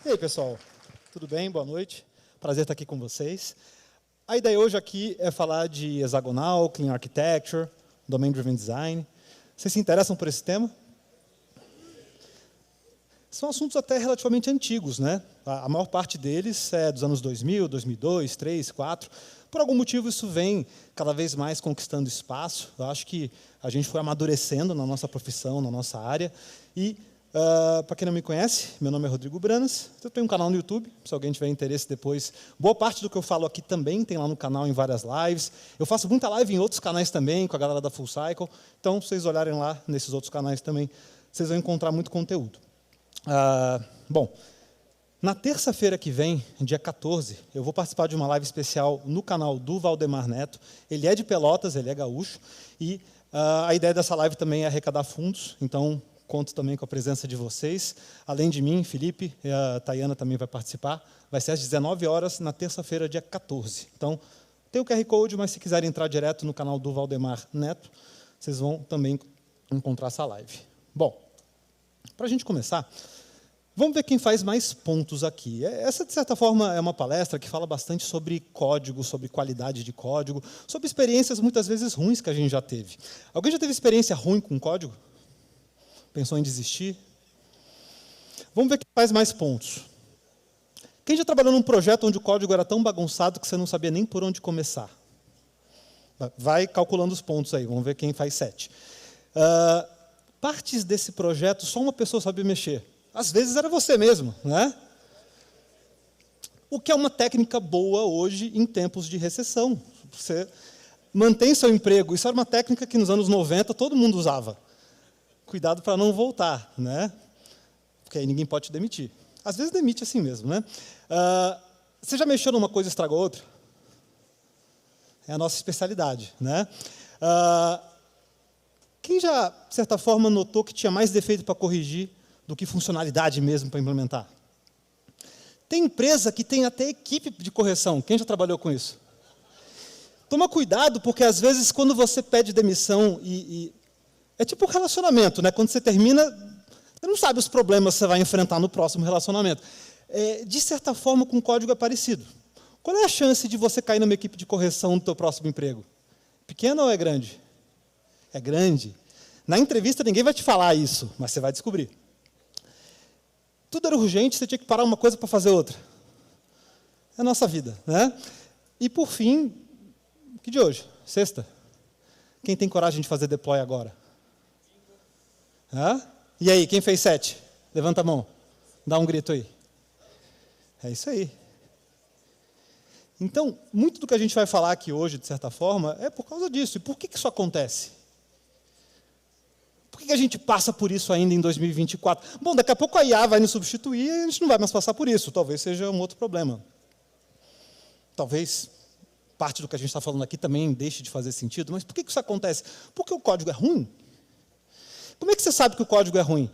E aí, pessoal? Tudo bem? Boa noite. Prazer estar aqui com vocês. A ideia hoje aqui é falar de hexagonal, clean architecture, domain-driven design. Vocês se interessam por esse tema? São assuntos até relativamente antigos, né? A maior parte deles é dos anos 2000, 2002, 2003, 2004. Por algum motivo, isso vem cada vez mais conquistando espaço. Eu acho que a gente foi amadurecendo na nossa profissão, na nossa área. E, para quem não me conhece, meu nome é Rodrigo Branas. Eu tenho um canal no YouTube, se alguém tiver interesse depois. Boa parte do que eu falo aqui também tem lá no canal em várias lives. Eu faço muita live em outros canais também, com a galera da Full Cycle. Então, se vocês olharem lá nesses outros canais também, vocês vão encontrar muito conteúdo. Bom, na terça-feira que vem, dia 14, eu vou participar de uma live especial no canal do Valdemar Neto. Ele é de Pelotas, ele é gaúcho, e a ideia dessa live também é arrecadar fundos, então conto também com a presença de vocês. Além de mim, Felipe, e a Tayana também vai participar. Vai ser às 19 horas, na terça-feira, dia 14. Então, tem o QR Code, mas se quiserem entrar direto no canal do Valdemar Neto, vocês vão também encontrar essa live. Bom, para a gente começar, vamos ver quem faz mais pontos aqui. Essa, de certa forma, é uma palestra que fala bastante sobre código, sobre qualidade de código, sobre experiências muitas vezes ruins que a gente já teve. Alguém já teve experiência ruim com código? Pensou em desistir? Vamos ver quem faz mais pontos. Quem já trabalhou num projeto onde o código era tão bagunçado que você não sabia nem por onde começar? Vai calculando os pontos aí, vamos ver quem faz 7. Partes desse projeto, só uma pessoa sabia mexer. Às vezes era você mesmo, né? O que é uma técnica boa hoje em tempos de recessão. Você mantém seu emprego. Isso era uma técnica que nos anos 90 todo mundo usava. Cuidado para não voltar, né? Porque aí ninguém pode te demitir. Às vezes demite assim mesmo, né? Você já mexeu numa coisa e estragou outra? É a nossa especialidade, né? Quem já, de certa forma, notou que tinha mais defeito para corrigir do que funcionalidade mesmo para implementar? Tem empresa que tem até equipe de correção. Quem já trabalhou com isso? Toma cuidado, porque às vezes quando você pede demissão é tipo um relacionamento, né? Quando você termina, você não sabe os problemas que você vai enfrentar no próximo relacionamento. De certa forma, com código é parecido. Qual é a chance de você cair numa equipe de correção no teu próximo emprego? Pequena ou é grande? É grande. Na entrevista ninguém vai te falar isso, mas você vai descobrir. Tudo era urgente, você tinha que parar uma coisa para fazer outra. É a nossa vida, né? E por fim, que de hoje? Sexta. Quem tem coragem de fazer deploy agora? E aí, quem fez 7? Levanta a mão. Dá um grito aí. É isso aí. Então, muito do que a gente vai falar aqui hoje, de certa forma, é por causa disso. E por que isso acontece? Por que a gente passa por isso ainda em 2024? Bom, daqui a pouco a IA vai nos substituir e a gente não vai mais passar por isso. Talvez seja um outro problema. Talvez parte do que a gente está falando aqui também deixe de fazer sentido. Mas por que isso acontece? Porque o código é ruim. Como é que você sabe que o código é ruim?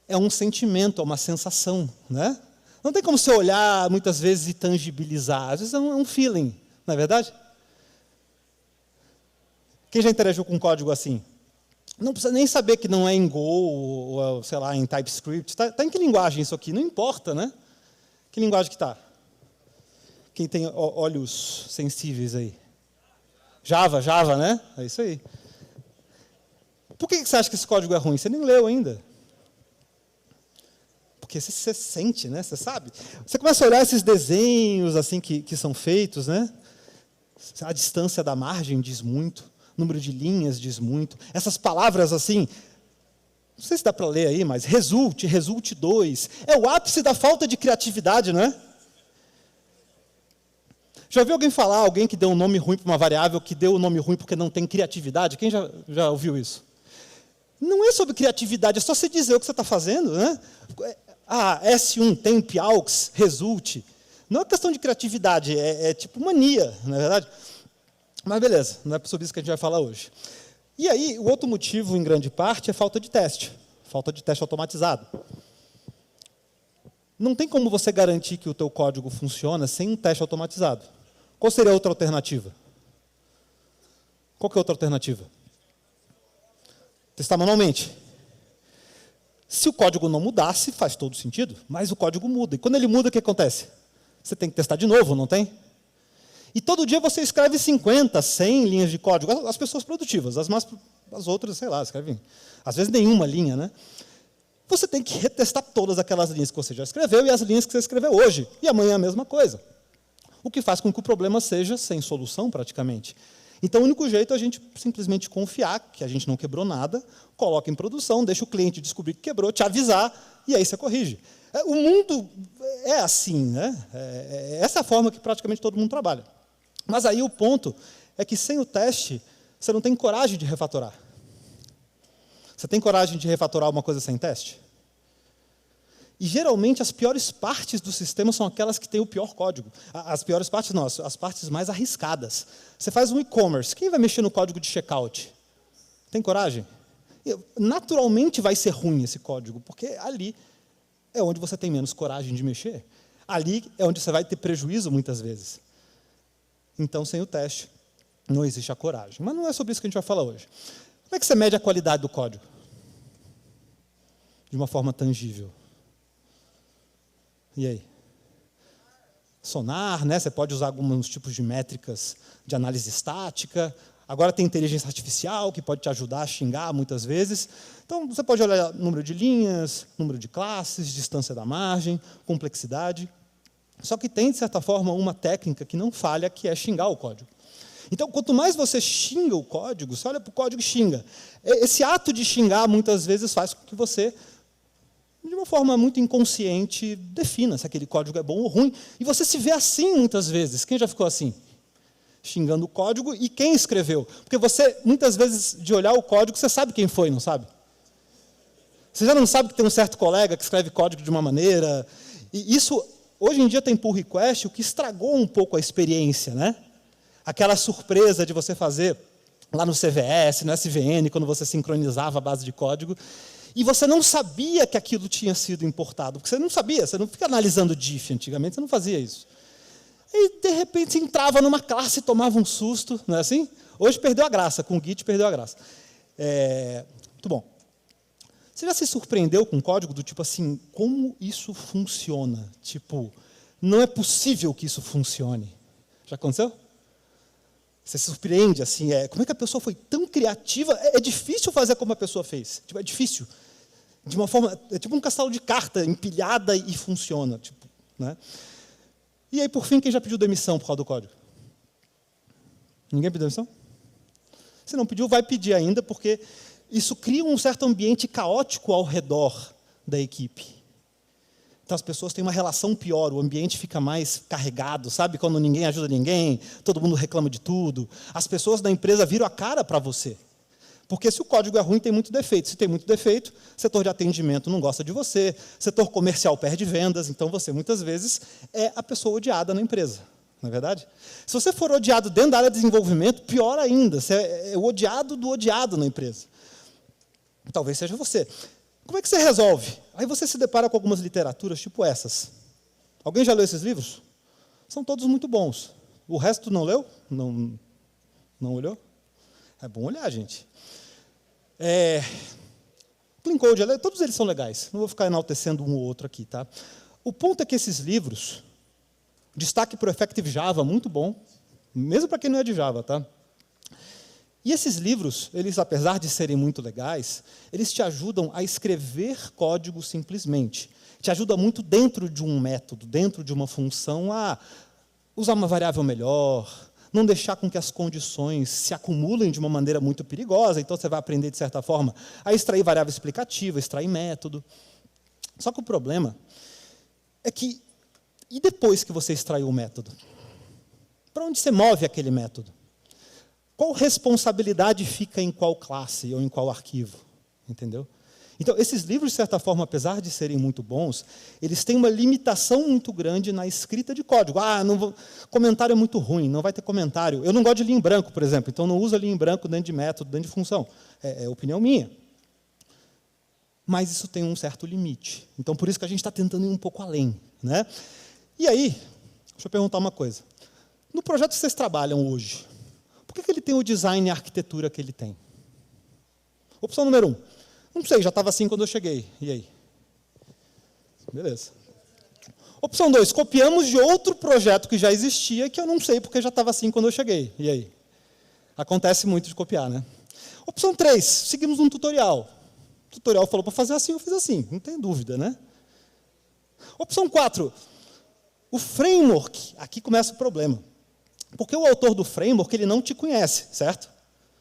É um sentimento, é uma sensação, né? Não tem como você olhar, muitas vezes, e tangibilizar. Às vezes é um feeling, não é verdade? Quem já interagiu com código assim? Não precisa nem saber que não é em Go, ou, sei lá, em TypeScript. Está em que linguagem isso aqui? Não importa, né? Que linguagem que está? Quem tem olhos sensíveis aí? Java, né? É isso aí. Por que você acha que esse código é ruim? Você nem leu ainda. Porque você sente, né? Você sabe. Você começa a olhar esses desenhos assim que são feitos, né? A distância da margem diz muito. Número de linhas diz muito. Essas palavras assim, não sei se dá para ler aí, mas result 2, é o ápice da falta de criatividade, não é? Já ouviu alguém falar, alguém que deu um nome ruim para uma variável, que deu o nome ruim porque não tem criatividade? Quem já ouviu isso? Não é sobre criatividade, é só você dizer o que você está fazendo, né? S1, temp, aux, result. Não é questão de criatividade, é tipo mania, não é verdade? Mas beleza, não é sobre isso que a gente vai falar hoje. E aí, o outro motivo, em grande parte, é falta de teste automatizado. Não tem como você garantir que o teu código funciona sem um teste automatizado. Qual seria a outra alternativa? Qual que é a outra alternativa? Testar manualmente. Se o código não mudasse, faz todo sentido, mas o código muda. E quando ele muda, o que acontece? Você tem que testar de novo, não tem? E todo dia você escreve 50, 100 linhas de código. As pessoas produtivas, as outras, sei lá, escrevem, às vezes nenhuma linha, né? Você tem que retestar todas aquelas linhas que você já escreveu e as linhas que você escreveu hoje. E amanhã a mesma coisa. O que faz com que o problema seja sem solução, praticamente. Então, o único jeito é a gente simplesmente confiar que a gente não quebrou nada, coloca em produção, deixa o cliente descobrir que quebrou, te avisar, e aí você corrige. O mundo é assim, né? Essa é a forma que praticamente todo mundo trabalha. Mas aí o ponto é que sem o teste, você não tem coragem de refatorar. Você tem coragem de refatorar uma coisa sem teste? E, geralmente, as piores partes do sistema são aquelas que têm o pior código. As piores partes, não, as partes mais arriscadas. Você faz um e-commerce, quem vai mexer no código de checkout? Tem coragem? Naturalmente vai ser ruim esse código, porque ali é onde você tem menos coragem de mexer. Ali é onde você vai ter prejuízo, muitas vezes. Então, sem o teste, não existe a coragem. Mas não é sobre isso que a gente vai falar hoje. Como é que você mede a qualidade do código? De uma forma tangível. E aí? Sonar, né? Você pode usar alguns tipos de métricas de análise estática. Agora tem inteligência artificial, que pode te ajudar a xingar muitas vezes. Então, você pode olhar número de linhas, número de classes, distância da margem, complexidade. Só que tem, de certa forma, uma técnica que não falha, que é xingar o código. Então, quanto mais você xinga o código, você olha para o código e xinga. Esse ato de xingar, muitas vezes, faz com que você, de uma forma muito inconsciente, defina se aquele código é bom ou ruim. E você se vê assim, muitas vezes. Quem já ficou assim? Xingando o código e quem escreveu. Porque você, muitas vezes, de olhar o código, você sabe quem foi, não sabe? Você já não sabe que tem um certo colega que escreve código de uma maneira. E isso, hoje em dia, tem pull request, o que estragou um pouco a experiência, né? Aquela surpresa de você fazer lá no CVS, no SVN, quando você sincronizava a base de código, e você não sabia que aquilo tinha sido importado, porque você não sabia, você não fica analisando diff antigamente, você não fazia isso. E, de repente, você entrava numa classe e tomava um susto, não é assim? Hoje perdeu a graça, com o Git perdeu a graça. Muito bom. Você já se surpreendeu com código do tipo assim, como isso funciona? Tipo, não é possível que isso funcione. Já aconteceu? Você se surpreende, assim, como é que a pessoa foi tão criativa? É difícil fazer como a pessoa fez. Tipo, é difícil. De uma forma, é tipo um castelo de carta empilhada e funciona. Tipo, né? E aí, por fim, quem já pediu demissão por causa do código? Ninguém pediu demissão? Se não pediu, vai pedir ainda, porque isso cria um certo ambiente caótico ao redor da equipe. Então, as pessoas têm uma relação pior, o ambiente fica mais carregado, sabe? Quando ninguém ajuda ninguém, todo mundo reclama de tudo. As pessoas da empresa viram a cara para você. Porque se o código é ruim, tem muito defeito. Se tem muito defeito, setor de atendimento não gosta de você, setor comercial perde vendas, então você, muitas vezes, é a pessoa odiada na empresa. Não é verdade? Se você for odiado dentro da área de desenvolvimento, pior ainda, você é o odiado do odiado na empresa. Talvez seja você. Como é que você resolve? Aí você se depara com algumas literaturas tipo essas. Alguém já leu esses livros? São todos muito bons. O resto não leu? Não olhou? É bom olhar, gente. Clean Code, todos eles são legais. Não vou ficar enaltecendo um ou outro aqui, tá? O ponto é que esses livros, destaque para o Effective Java, muito bom, mesmo para quem não é de Java, tá? E esses livros, eles, apesar de serem muito legais, eles te ajudam a escrever código simplesmente. Te ajuda muito dentro de um método, dentro de uma função, a usar uma variável melhor, não deixar com que as condições se acumulem de uma maneira muito perigosa, então você vai aprender, de certa forma, a extrair variável explicativa, extrair método. Só que o problema é que, e depois que você extraiu o método? Para onde você move aquele método? Qual responsabilidade fica em qual classe ou em qual arquivo? Entendeu? Então, esses livros, de certa forma, apesar de serem muito bons, eles têm uma limitação muito grande na escrita de código. Comentário é muito ruim, não vai ter comentário. Eu não gosto de linha em branco, por exemplo, então não uso a linha em branco dentro de método, dentro de função. É opinião minha. Mas isso tem um certo limite. Então, por isso que a gente está tentando ir um pouco além, né? E aí, deixa eu perguntar uma coisa. No projeto que vocês trabalham hoje, por que ele tem o design e a arquitetura que ele tem? Opção número 1. Não sei, já estava assim quando eu cheguei. E aí? Beleza. Opção 2, copiamos de outro projeto que já existia, que eu não sei porque já estava assim quando eu cheguei. E aí? Acontece muito de copiar, né? Opção 3, seguimos um tutorial. O tutorial falou para fazer assim, eu fiz assim, não tem dúvida, né? Opção 4, o framework. Aqui começa o problema. Porque o autor do framework, ele não te conhece, certo?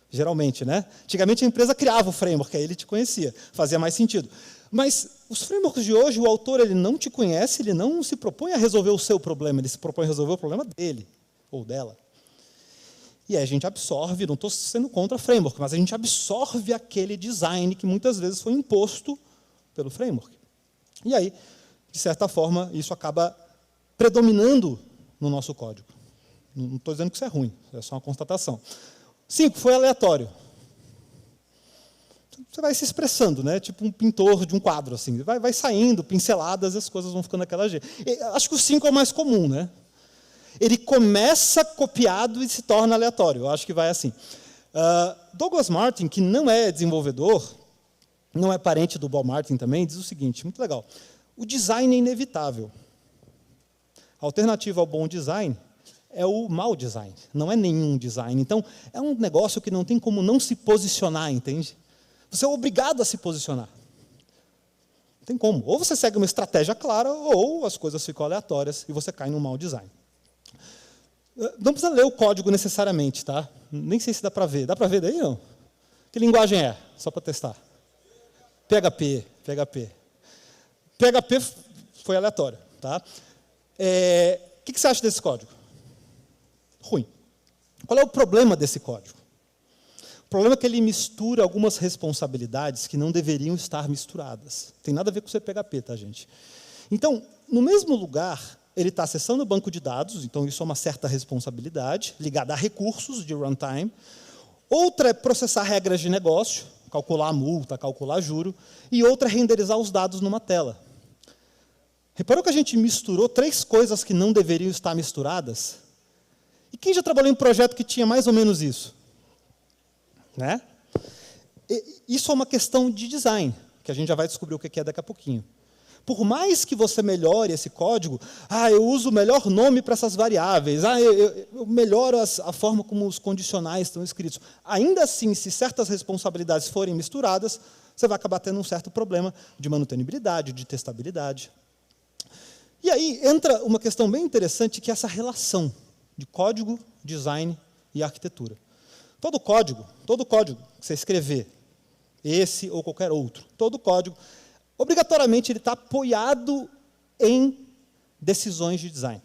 Geralmente, né? Antigamente a empresa criava o framework, aí ele te conhecia, fazia mais sentido. Mas os frameworks de hoje, o autor ele não te conhece, ele não se propõe a resolver o seu problema, ele se propõe a resolver o problema dele ou dela. E aí a gente absorve, não estou sendo contra framework, mas a gente absorve aquele design que muitas vezes foi imposto pelo framework. E aí, de certa forma, isso acaba predominando no nosso código. Não estou dizendo que isso é ruim, é só uma constatação. 5, foi aleatório. Você vai se expressando, né? Tipo um pintor de um quadro, assim. Vai saindo, pinceladas, as coisas vão ficando daquela jeito. Acho que o 5 é o mais comum, né? Ele começa copiado e se torna aleatório. Eu acho que vai assim. Douglas Martin, que não é desenvolvedor, não é parente do Bob Martin também, diz o seguinte, muito legal. O design é inevitável. A alternativa ao bom design é o mau design, não é nenhum design. Então, é um negócio que não tem como não se posicionar, entende? Você é obrigado a se posicionar. Não tem como. Ou você segue uma estratégia clara, ou as coisas ficam aleatórias e você cai num mau design. Não precisa ler o código necessariamente, tá? Nem sei se dá para ver. Dá para ver daí, não? Que linguagem é? Só para testar. PHP. PHP foi aleatório, tá? O que você acha desse código? Ruim. Qual é o problema desse código? O problema é que ele mistura algumas responsabilidades que não deveriam estar misturadas. Tem nada a ver com o PHP, tá, gente? Então, no mesmo lugar, ele está acessando o banco de dados, então isso é uma certa responsabilidade, ligada a recursos de runtime. Outra é processar regras de negócio, calcular a multa, calcular juro, e outra é renderizar os dados numa tela. Reparou que a gente misturou 3 coisas que não deveriam estar misturadas? E quem já trabalhou em um projeto que tinha mais ou menos isso? Né? Isso é uma questão de design, que a gente já vai descobrir o que é daqui a pouquinho. Por mais que você melhore esse código, eu uso o melhor nome para essas variáveis, eu melhoro a forma como os condicionais estão escritos. Ainda assim, se certas responsabilidades forem misturadas, você vai acabar tendo um certo problema de manutenibilidade, de testabilidade. E aí entra uma questão bem interessante, que é essa relação de código, design e arquitetura. Todo código que você escrever, esse ou qualquer outro, todo código, obrigatoriamente ele está apoiado em decisões de design.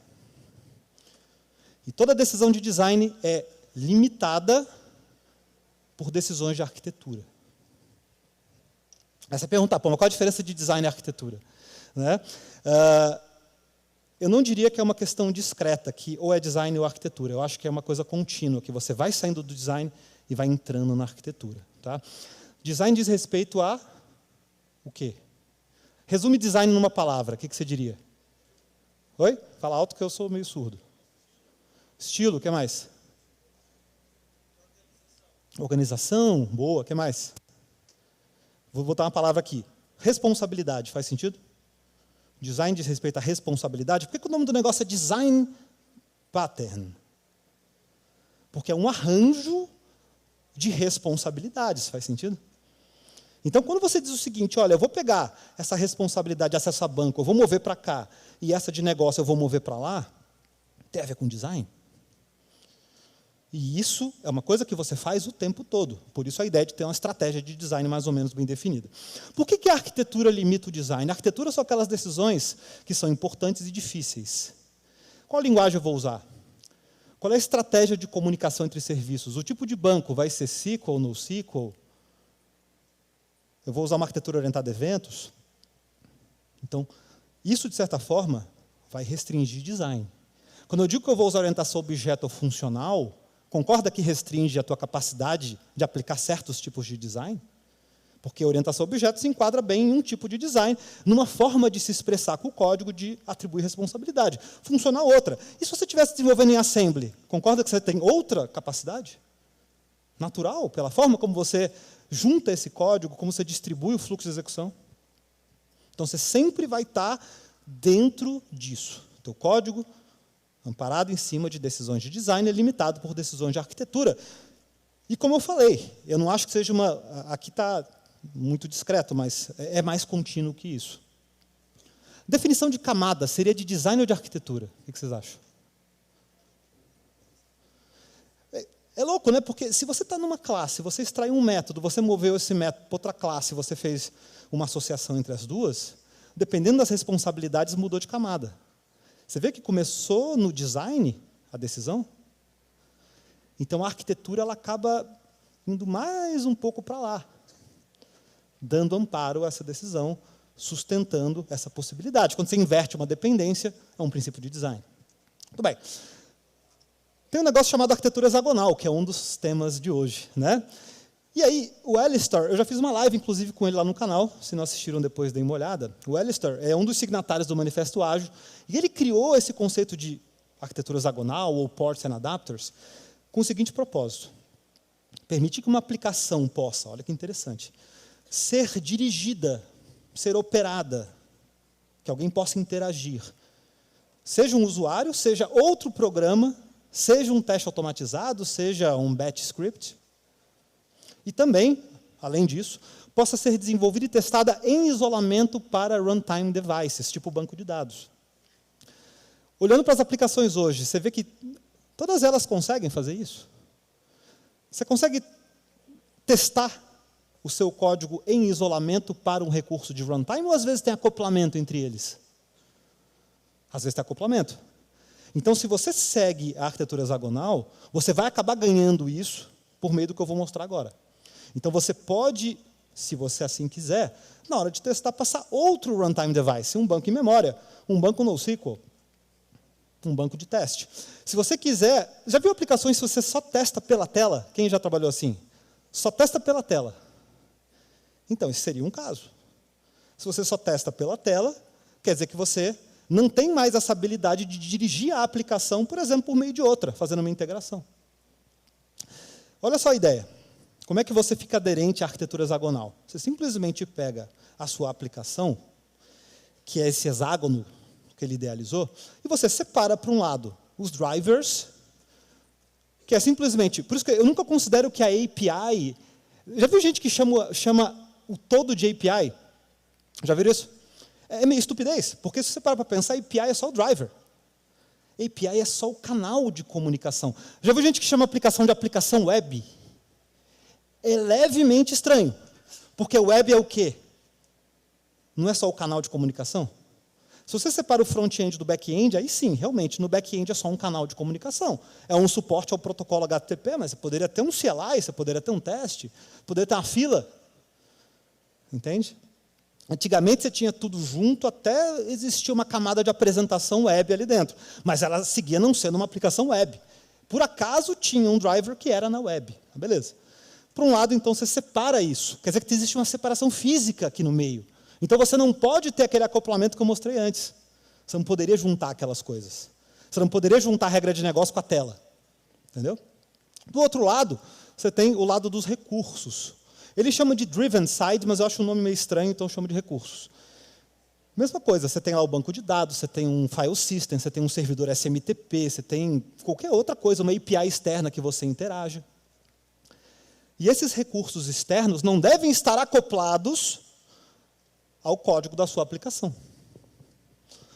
E toda decisão de design é limitada por decisões de arquitetura. Aí você pergunta, mas qual a diferença de design e arquitetura? Né? Eu não diria que é uma questão discreta, que ou é design ou arquitetura. Eu acho que é uma coisa contínua, que você vai saindo do design e vai entrando na arquitetura. Tá? Design diz respeito a o quê? Resume design numa palavra, o que você diria? Oi? Fala alto que eu sou meio surdo. Estilo, o que mais? Organização, boa, o que mais? Vou botar uma palavra aqui. Responsabilidade, faz sentido? Design diz respeito à responsabilidade. Por que o nome do negócio é design pattern? Porque é um arranjo de responsabilidades, faz sentido? Então, quando você diz o seguinte, olha, eu vou pegar essa responsabilidade de acesso a banco, eu vou mover para cá, e essa de negócio eu vou mover para lá, tem a ver com design. E isso é uma coisa que você faz o tempo todo. Por isso a ideia de ter uma estratégia de design mais ou menos bem definida. Por que a arquitetura limita o design? A arquitetura são aquelas decisões que são importantes e difíceis. Qual linguagem eu vou usar? Qual é a estratégia de comunicação entre serviços? O tipo de banco vai ser SQL ou NoSQL? Eu vou usar uma arquitetura orientada a eventos? Então, isso, de certa forma, vai restringir design. Quando eu digo que eu vou usar orientação objeto ou funcional, concorda que restringe a tua capacidade de aplicar certos tipos de design? Porque a orientação a objeto se enquadra bem em um tipo de design, numa forma de se expressar com o código de atribuir responsabilidade. Funcional outra. E se você estivesse desenvolvendo em assembly, concorda que você tem outra capacidade? Natural, pela forma como você junta esse código, como você distribui o fluxo de execução. Então, você sempre vai estar dentro disso. O teu código, amparado em cima de decisões de design, é limitado por decisões de arquitetura. E, como eu falei, eu não acho que seja uma... Aqui está muito discreto, mas é mais contínuo que isso. Definição de camada seria de design ou de arquitetura? O que vocês acham? É louco, né? Porque se você está numa classe, você extraiu um método, você moveu esse método para outra classe, você fez uma associação entre as duas, dependendo das responsabilidades, mudou de camada. Você vê que começou no design a decisão? Então, a arquitetura ela acaba indo mais um pouco para lá, dando amparo a essa decisão, sustentando essa possibilidade. Quando você inverte uma dependência, é um princípio de design. Muito bem. Tem um negócio chamado arquitetura hexagonal, que é um dos temas de hoje, né? E aí, o Alistair, eu já fiz uma live, inclusive, com ele lá no canal, se não assistiram depois, deem uma olhada. O Alistair é um dos signatários do Manifesto Ágil, e ele criou esse conceito de arquitetura hexagonal, ou ports and adapters, com o seguinte propósito: permite que uma aplicação possa, olha que interessante, ser dirigida, ser operada, que alguém possa interagir. Seja um usuário, seja outro programa, seja um teste automatizado, seja um batch script. E também, além disso, possa ser desenvolvida e testada em isolamento para runtime devices, tipo banco de dados. Olhando para as aplicações hoje, você vê que todas elas conseguem fazer isso. Você consegue testar o seu código em isolamento para um recurso de runtime, ou às vezes tem acoplamento entre eles? Às vezes tem acoplamento. Então, se você segue a arquitetura hexagonal, você vai acabar ganhando isso por meio do que eu vou mostrar agora. Então, você pode, se você assim quiser, na hora de testar, passar outro runtime device, um banco em memória, um banco NoSQL, um banco de teste. Se você quiser... Já viu aplicações se você só testa pela tela? Quem já trabalhou assim? Só testa pela tela. Então, esse seria um caso. Se você só testa pela tela, quer dizer que você não tem mais essa habilidade de dirigir a aplicação, por exemplo, por meio de outra, fazendo uma integração. Olha só a ideia. Como é que você fica aderente à arquitetura hexagonal? Você simplesmente pega a sua aplicação, que é esse hexágono que ele idealizou, e você separa para um lado os drivers, que é simplesmente... Por isso que eu nunca considero que a API... Já viu gente que chama o todo de API? Já viram isso? É meio estupidez, porque se você parar para pensar, API é só o driver. API é só o canal de comunicação. Já viu gente que chama aplicação de aplicação web? É levemente estranho, porque web é o quê? Não é só o canal de comunicação? Se você separa o front-end do back-end, aí sim, realmente, no back-end é só um canal de comunicação. É um suporte ao protocolo HTTP, mas você poderia ter um CLI, você poderia ter um teste, poderia ter uma fila. Entende? Antigamente você tinha tudo junto, até existia uma camada de apresentação web ali dentro. Mas ela seguia não sendo uma aplicação web. Por acaso tinha um driver que era na web. Beleza. Por um lado, então, você separa isso. Quer dizer que existe uma separação física aqui no meio. Então você não pode ter aquele acoplamento que eu mostrei antes. Você não poderia juntar aquelas coisas. Você não poderia juntar a regra de negócio com a tela. Entendeu? Do outro lado, você tem o lado dos recursos. Ele chama de driven side, mas eu acho o nome meio estranho, então eu chamo de recursos. Mesma coisa, você tem lá o banco de dados, você tem um file system, você tem um servidor SMTP, você tem qualquer outra coisa, uma API externa que você interaja. E esses recursos externos não devem estar acoplados ao código da sua aplicação.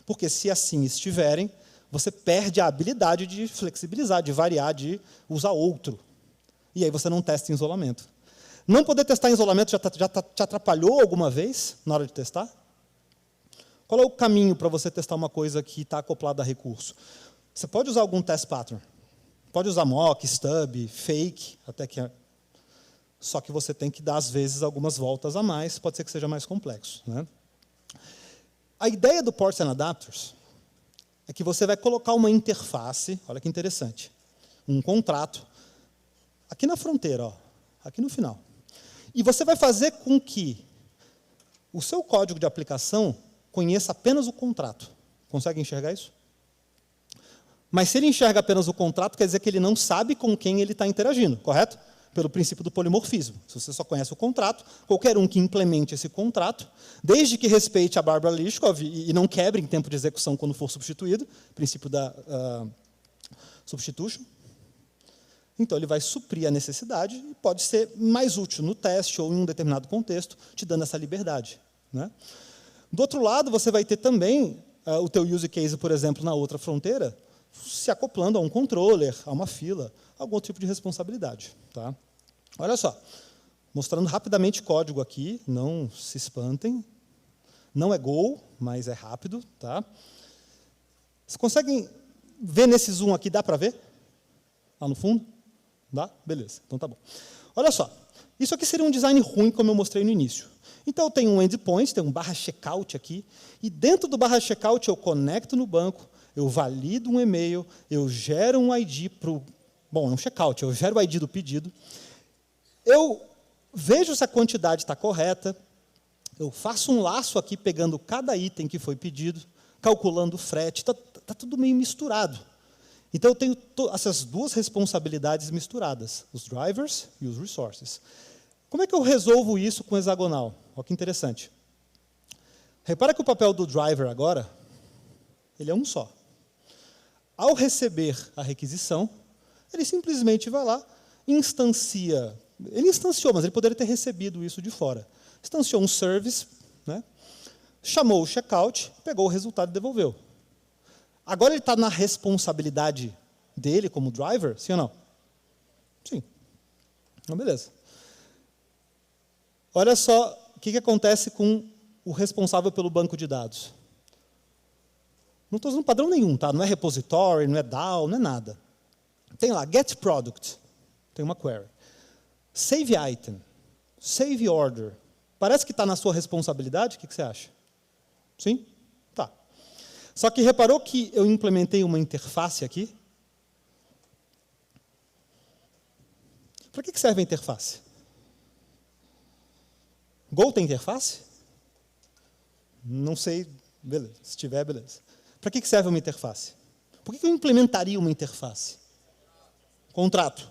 Porque se assim estiverem, você perde a habilidade de flexibilizar, de variar, de usar outro. E aí você não testa em isolamento. Não poder testar em isolamento já te atrapalhou alguma vez na hora de testar? Qual é o caminho para você testar uma coisa que está acoplada a recurso? Você pode usar algum test pattern. Pode usar mock, stub, fake, até que... Só que você tem que dar, às vezes, algumas voltas a mais, pode ser que seja mais complexo. Né? A ideia do Ports and Adapters é que você vai colocar uma interface, olha que interessante, um contrato, aqui na fronteira, ó, aqui no final. E você vai fazer com que o seu código de aplicação conheça apenas o contrato. Consegue enxergar isso? Mas se ele enxerga apenas o contrato, quer dizer que ele não sabe com quem ele está interagindo, correto? Pelo princípio do polimorfismo. Se você só conhece o contrato, qualquer um que implemente esse contrato, desde que respeite a Barbara Liskov e não quebre em tempo de execução quando for substituído, princípio da substitution, então ele vai suprir a necessidade e pode ser mais útil no teste ou em um determinado contexto, te dando essa liberdade. Né? Do outro lado, você vai ter também o teu use case, por exemplo, na outra fronteira, se acoplando a um controller, a uma fila, algum outro tipo de responsabilidade. Tá? Olha só, mostrando rapidamente código aqui, não se espantem. Não é Go, mas é rápido. Tá? Vocês conseguem ver nesse zoom aqui, dá para ver? Lá no fundo? Dá? Beleza, então tá bom. Olha só, isso aqui seria um design ruim, como eu mostrei no início. Então, eu tenho um endpoint, tem um /checkout aqui, e dentro do /checkout eu conecto no banco, eu valido um e-mail, eu gero um ID para o... Bom, é um checkout, eu gero o ID do pedido, eu vejo se a quantidade está correta, eu faço um laço aqui pegando cada item que foi pedido, calculando o frete, está tudo meio misturado. Então, eu tenho essas duas responsabilidades misturadas, os drivers e os resources. Como é que eu resolvo isso com hexagonal? Olha que interessante. Repara que o papel do driver agora, ele é um só. Ao receber a requisição, ele simplesmente vai lá, instancia. Ele instanciou, mas ele poderia ter recebido isso de fora. Instanciou um service, né? Chamou o checkout, pegou o resultado e devolveu. Agora ele está na responsabilidade dele como driver, sim ou não? Sim. Então, beleza. Olha só o que acontece com o responsável pelo banco de dados. Não estou usando padrão nenhum, tá? Não é repository, não é DAO, não é nada. Tem lá, get product, tem uma query. Save item, save order. Parece que está na sua responsabilidade? O que você acha? Sim? Tá. Só que reparou que eu implementei uma interface aqui? Para que serve a interface? Go tem interface? Não sei, beleza. Se tiver, beleza. Para que serve uma interface? Por que eu implementaria uma interface? Contrato.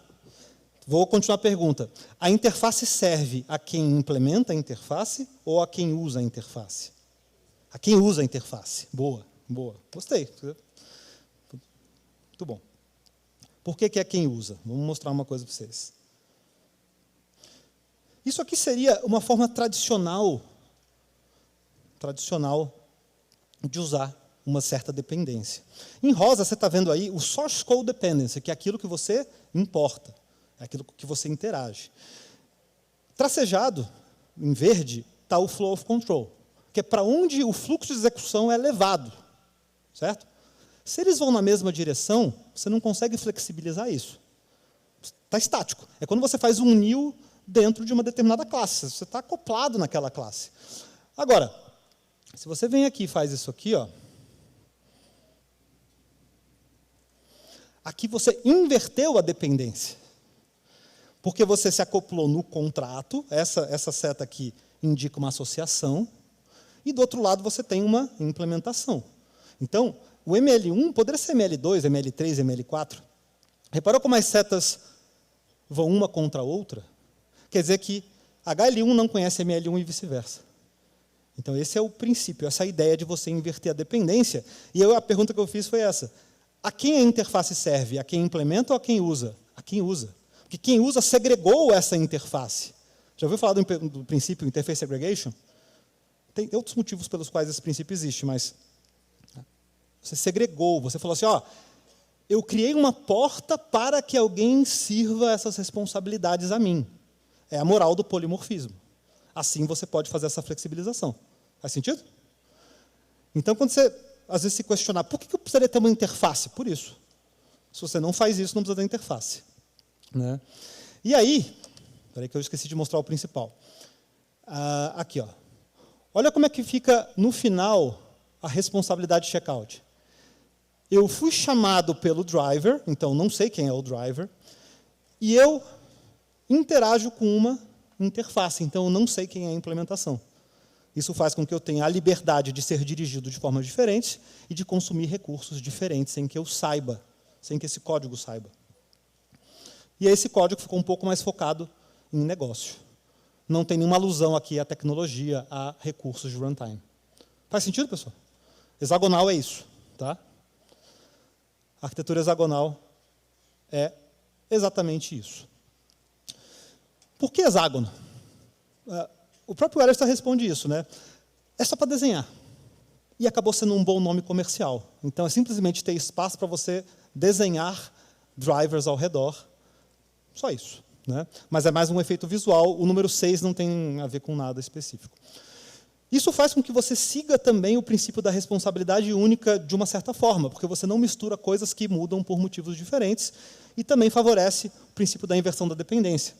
Vou continuar a pergunta. A interface serve a quem implementa a interface ou a quem usa a interface? A quem usa a interface. Boa, boa. Gostei. Muito bom. Por que é quem usa? Vamos mostrar uma coisa para vocês. Isso aqui seria uma forma tradicional de usar uma certa dependência. Em rosa, você está vendo aí o source code dependency, que é aquilo que você importa, é aquilo que você interage. Tracejado, em verde, está o flow of control, que é para onde o fluxo de execução é levado. Certo? Se eles vão na mesma direção, você não consegue flexibilizar isso. Está estático. É quando você faz um new dentro de uma determinada classe. Você está acoplado naquela classe. Agora, se você vem aqui e faz isso aqui, ó, aqui você inverteu a dependência. Porque você se acoplou no contrato, essa seta aqui indica uma associação, e do outro lado você tem uma implementação. Então, o ML1 poderia ser ML2, ML3, ML4. Reparou como as setas vão uma contra a outra? Quer dizer que HL1 não conhece ML1 e vice-versa. Então, esse é o princípio, essa é a ideia de você inverter a dependência. E a pergunta que eu fiz foi essa. A quem a interface serve? A quem implementa ou a quem usa? A quem usa. Porque quem usa segregou essa interface. Já ouviu falar do princípio Interface Segregation? Tem outros motivos pelos quais esse princípio existe, mas você segregou, você falou assim, ó, eu criei uma porta para que alguém sirva essas responsabilidades a mim. É a moral do polimorfismo. Assim você pode fazer essa flexibilização. Faz sentido? Então, quando você, às vezes, se questionar, por que eu precisaria ter uma interface? Por isso. Se você não faz isso, não precisa ter interface. Né? E aí, espera aí que eu esqueci de mostrar o principal. Aqui, ó. Olha como é que fica, no final, a responsabilidade de checkout. Eu fui chamado pelo driver, então não sei quem é o driver, e eu interajo com uma interface, então eu não sei quem é a implementação. Isso faz com que eu tenha a liberdade de ser dirigido de formas diferentes e de consumir recursos diferentes sem que eu saiba, sem que esse código saiba. E esse código ficou um pouco mais focado em negócio. Não tem nenhuma alusão aqui à tecnologia, a recursos de runtime. Faz sentido, pessoal? Hexagonal é isso. Tá? A arquitetura hexagonal é exatamente isso. Por que hexágono? O próprio Alistair responde isso, né? É só para desenhar. E acabou sendo um bom nome comercial. Então, é simplesmente ter espaço para você desenhar drivers ao redor. Só isso. Né? Mas é mais um efeito visual. O número 6 não tem a ver com nada específico. Isso faz com que você siga também o princípio da responsabilidade única de uma certa forma, porque você não mistura coisas que mudam por motivos diferentes, e também favorece o princípio da inversão da dependência,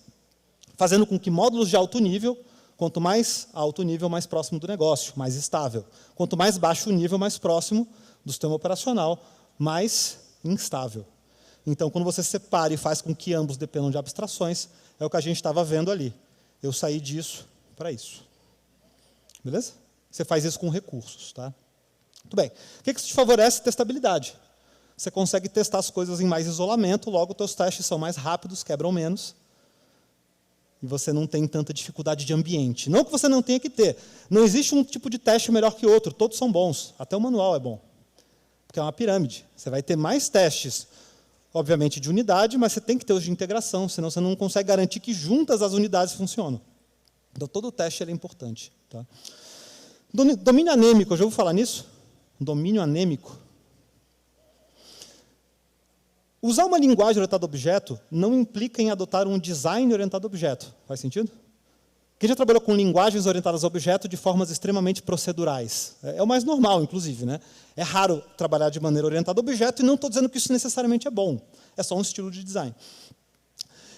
fazendo com que módulos de alto nível, quanto mais alto nível, mais próximo do negócio, mais estável. Quanto mais baixo o nível, mais próximo do sistema operacional, mais instável. Então, quando você separa e faz com que ambos dependam de abstrações, é o que a gente estava vendo ali. Eu saí disso para isso. Beleza? Você faz isso com recursos. Tá? Muito bem. O que te favorece? Testabilidade. Você consegue testar as coisas em mais isolamento, logo os seus testes são mais rápidos, quebram menos, e você não tem tanta dificuldade de ambiente. Não que você não tenha que ter. Não existe um tipo de teste melhor que outro, todos são bons. Até o manual é bom. Porque é uma pirâmide. Você vai ter mais testes, obviamente, de unidade, mas você tem que ter os de integração, senão você não consegue garantir que juntas as unidades funcionam. Então, todo o teste é importante. Tá? Domínio anêmico, eu já ouvi falar nisso? Domínio anêmico. Usar uma linguagem orientada a objeto não implica em adotar um design orientado a objeto. Faz sentido? Quem já trabalhou com linguagens orientadas a objeto de formas extremamente procedurais? É o mais normal, inclusive. Né? É raro trabalhar de maneira orientada a objeto, e não estou dizendo que isso necessariamente é bom. É só um estilo de design.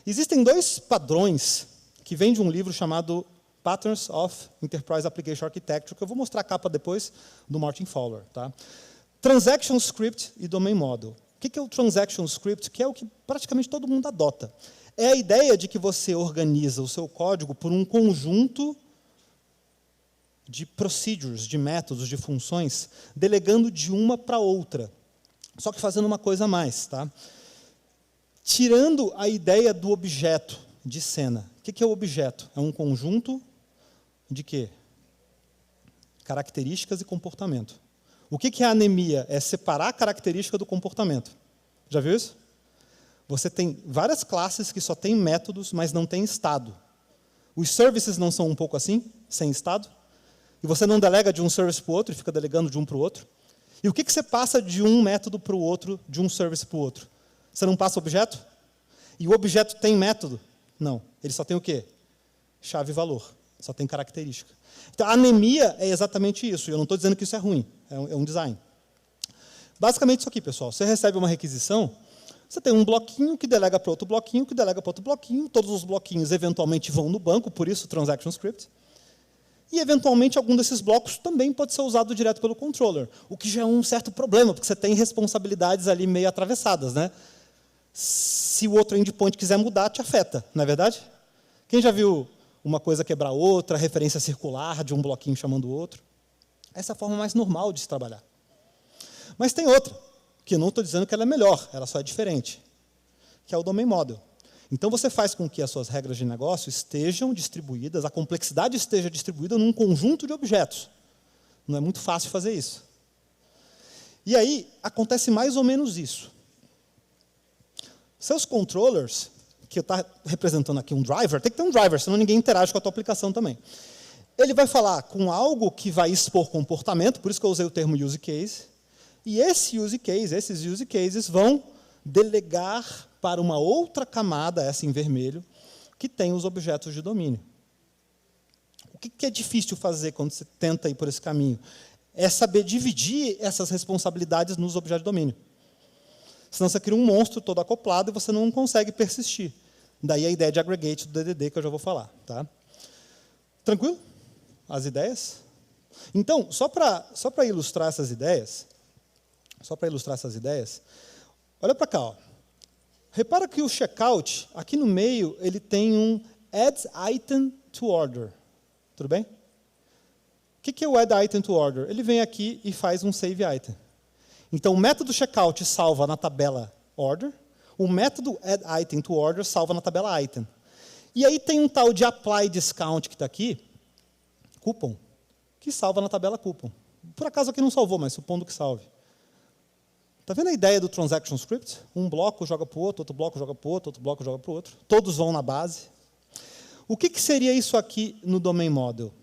Existem dois padrões que vêm de um livro chamado Patterns of Enterprise Application Architecture, que eu vou mostrar a capa depois, do Martin Fowler. Tá? Transaction Script e Domain Model. O que é o Transaction Script? Que é o que praticamente todo mundo adota. É a ideia de que você organiza o seu código por um conjunto de procedures, de métodos, de funções, delegando de uma para outra. Só que fazendo uma coisa a mais. Tá? Tirando a ideia do objeto de cena. O que é o objeto? É um conjunto de quê? Características e comportamento. O que é a anemia? É separar a característica do comportamento. Já viu isso? Você tem várias classes que só têm métodos, mas não têm estado. Os services não são um pouco assim, sem estado? E você não delega de um service para o outro, e fica delegando de um para o outro? E o que você passa de um método para o outro, de um service para o outro? Você não passa objeto? E o objeto tem método? Não. Ele só tem o quê? Chave e valor. Só tem característica. Então, a anemia é exatamente isso. Eu não estou dizendo que isso é ruim. É um design. Basicamente isso aqui, pessoal. Você recebe uma requisição, você tem um bloquinho que delega para outro bloquinho, que delega para outro bloquinho. Todos os bloquinhos, eventualmente, vão no banco, por isso o Transaction Script. E, eventualmente, algum desses blocos também pode ser usado direto pelo controller, o que já é um certo problema, porque você tem responsabilidades ali meio atravessadas. Né? Se o outro endpoint quiser mudar, te afeta, não é verdade? Quem já viu uma coisa quebrar outra, referência circular de um bloquinho chamando o outro? Essa é a forma mais normal de se trabalhar. Mas tem outra, que eu não estou dizendo que ela é melhor, ela só é diferente, que é o Domain Model. Então, você faz com que as suas regras de negócio estejam distribuídas, a complexidade esteja distribuída num conjunto de objetos. Não é muito fácil fazer isso. E aí, acontece mais ou menos isso. Seus controllers, que está representando aqui um driver, tem que ter um driver, senão ninguém interage com a tua aplicação também. Ele vai falar com algo que vai expor comportamento, por isso que eu usei o termo use case, e esses use cases vão delegar para uma outra camada, essa em vermelho, que tem os objetos de domínio. O que é difícil fazer quando você tenta ir por esse caminho? É saber dividir essas responsabilidades nos objetos de domínio. Senão você cria um monstro todo acoplado e você não consegue persistir. Daí a ideia de aggregate do DDD, que eu já vou falar. Tá? Tranquilo? As ideias? Então, só para ilustrar essas ideias, olha para cá. Ó. Repara que o checkout, aqui no meio, ele tem um add item to order. Tudo bem? O que é o add item to order? Ele vem aqui e faz um save item. Então, o método checkout salva na tabela order, O método addItem-to-order salva na tabela item. E aí tem um tal de applyDiscount que está aqui, coupon, que salva na tabela coupon. Por acaso aqui não salvou, mas supondo que salve. Está vendo a ideia do transaction script? Um bloco joga para o outro bloco joga para o outro bloco joga para o outro. Todos vão na base. O que seria isso aqui no Domain Model?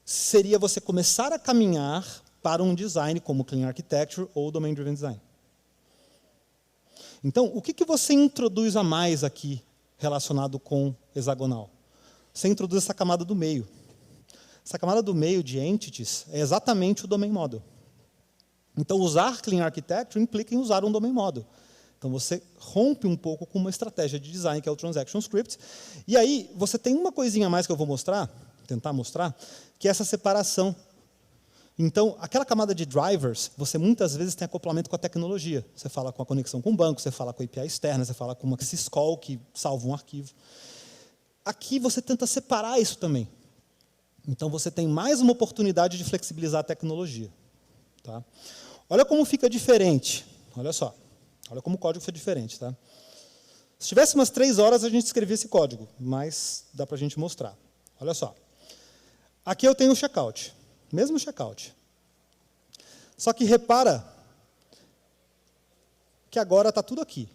Seria você começar a caminhar para um design como Clean Architecture ou Domain Driven Design. Então, o que você introduz a mais aqui relacionado com hexagonal? Você introduz essa camada do meio. Essa camada do meio de entities é exatamente o Domain Model. Então, usar Clean Architecture implica em usar um Domain Model. Então, você rompe um pouco com uma estratégia de design, que é o Transaction Script. E aí, você tem uma coisinha a mais que eu vou mostrar, tentar mostrar, que é essa separação. Então, aquela camada de drivers, você muitas vezes tem acoplamento com a tecnologia. Você fala com a conexão com o banco, você fala com a API externa, você fala com uma syscall que salva um arquivo. Aqui você tenta separar isso também. Então, você tem mais uma oportunidade de flexibilizar a tecnologia. Tá? Olha como fica diferente. Olha só. Olha como o código fica diferente. Tá? Se tivesse umas 3 horas, a gente escrevia esse código, mas dá para a gente mostrar. Olha só. Aqui eu tenho o checkout. Mesmo checkout. Só que repara que agora está tudo aqui.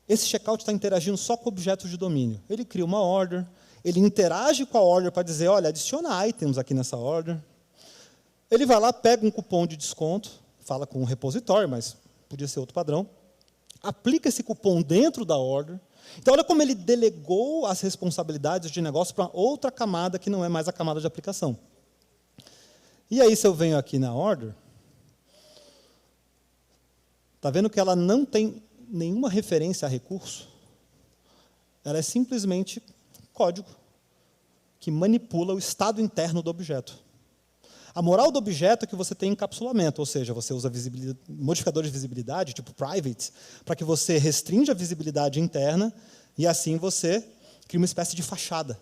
Esse checkout está interagindo só com objetos de domínio. Ele cria uma order, ele interage com a order para dizer, olha, adiciona items aqui nessa order. Ele vai lá, pega um cupom de desconto, fala com o repositório, mas podia ser outro padrão, aplica esse cupom dentro da order. Então, olha como ele delegou as responsabilidades de negócio para outra camada que não é mais a camada de aplicação. E aí, se eu venho aqui na order, está vendo que ela não tem nenhuma referência a recurso? Ela é simplesmente código que manipula o estado interno do objeto. A moral do objeto é que você tem encapsulamento, ou seja, você usa modificadores de visibilidade, tipo private, para que você restrinja a visibilidade interna e assim você cria uma espécie de fachada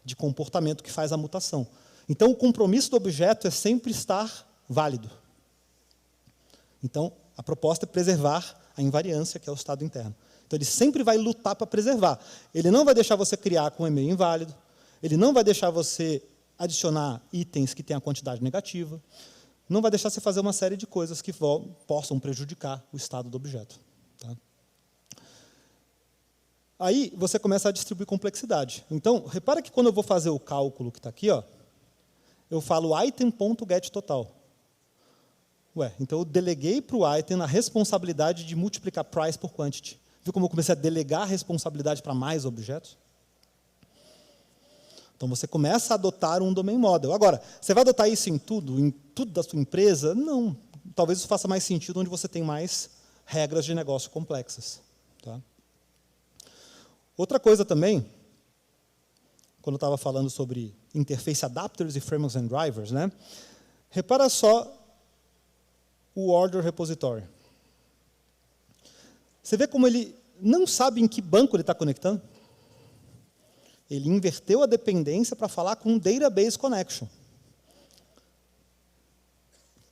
de comportamento que faz a mutação. Então, o compromisso do objeto é sempre estar válido. Então, a proposta é preservar a invariância, que é o estado interno. Então, ele sempre vai lutar para preservar. Ele não vai deixar você criar com um e-mail inválido, ele não vai deixar você adicionar itens que têm a quantidade negativa, não vai deixar você fazer uma série de coisas que possam prejudicar o estado do objeto. Tá? Aí, você começa a distribuir complexidade. Então, repara que quando eu vou fazer o cálculo que está aqui, ó, eu falo item.getTotal. Ué, então eu deleguei para o item a responsabilidade de multiplicar price por quantity. Viu como eu comecei a delegar a responsabilidade para mais objetos? Então, você começa a adotar um domain model. Agora, você vai adotar isso em tudo da sua empresa? Não. Talvez isso faça mais sentido onde você tem mais regras de negócio complexas. Tá? Outra coisa também, quando eu estava falando sobre interface adapters e frameworks and drivers, né? Repara só o order repository. Você vê como ele não sabe em que banco ele está conectando? Ele inverteu a dependência para falar com um database connection.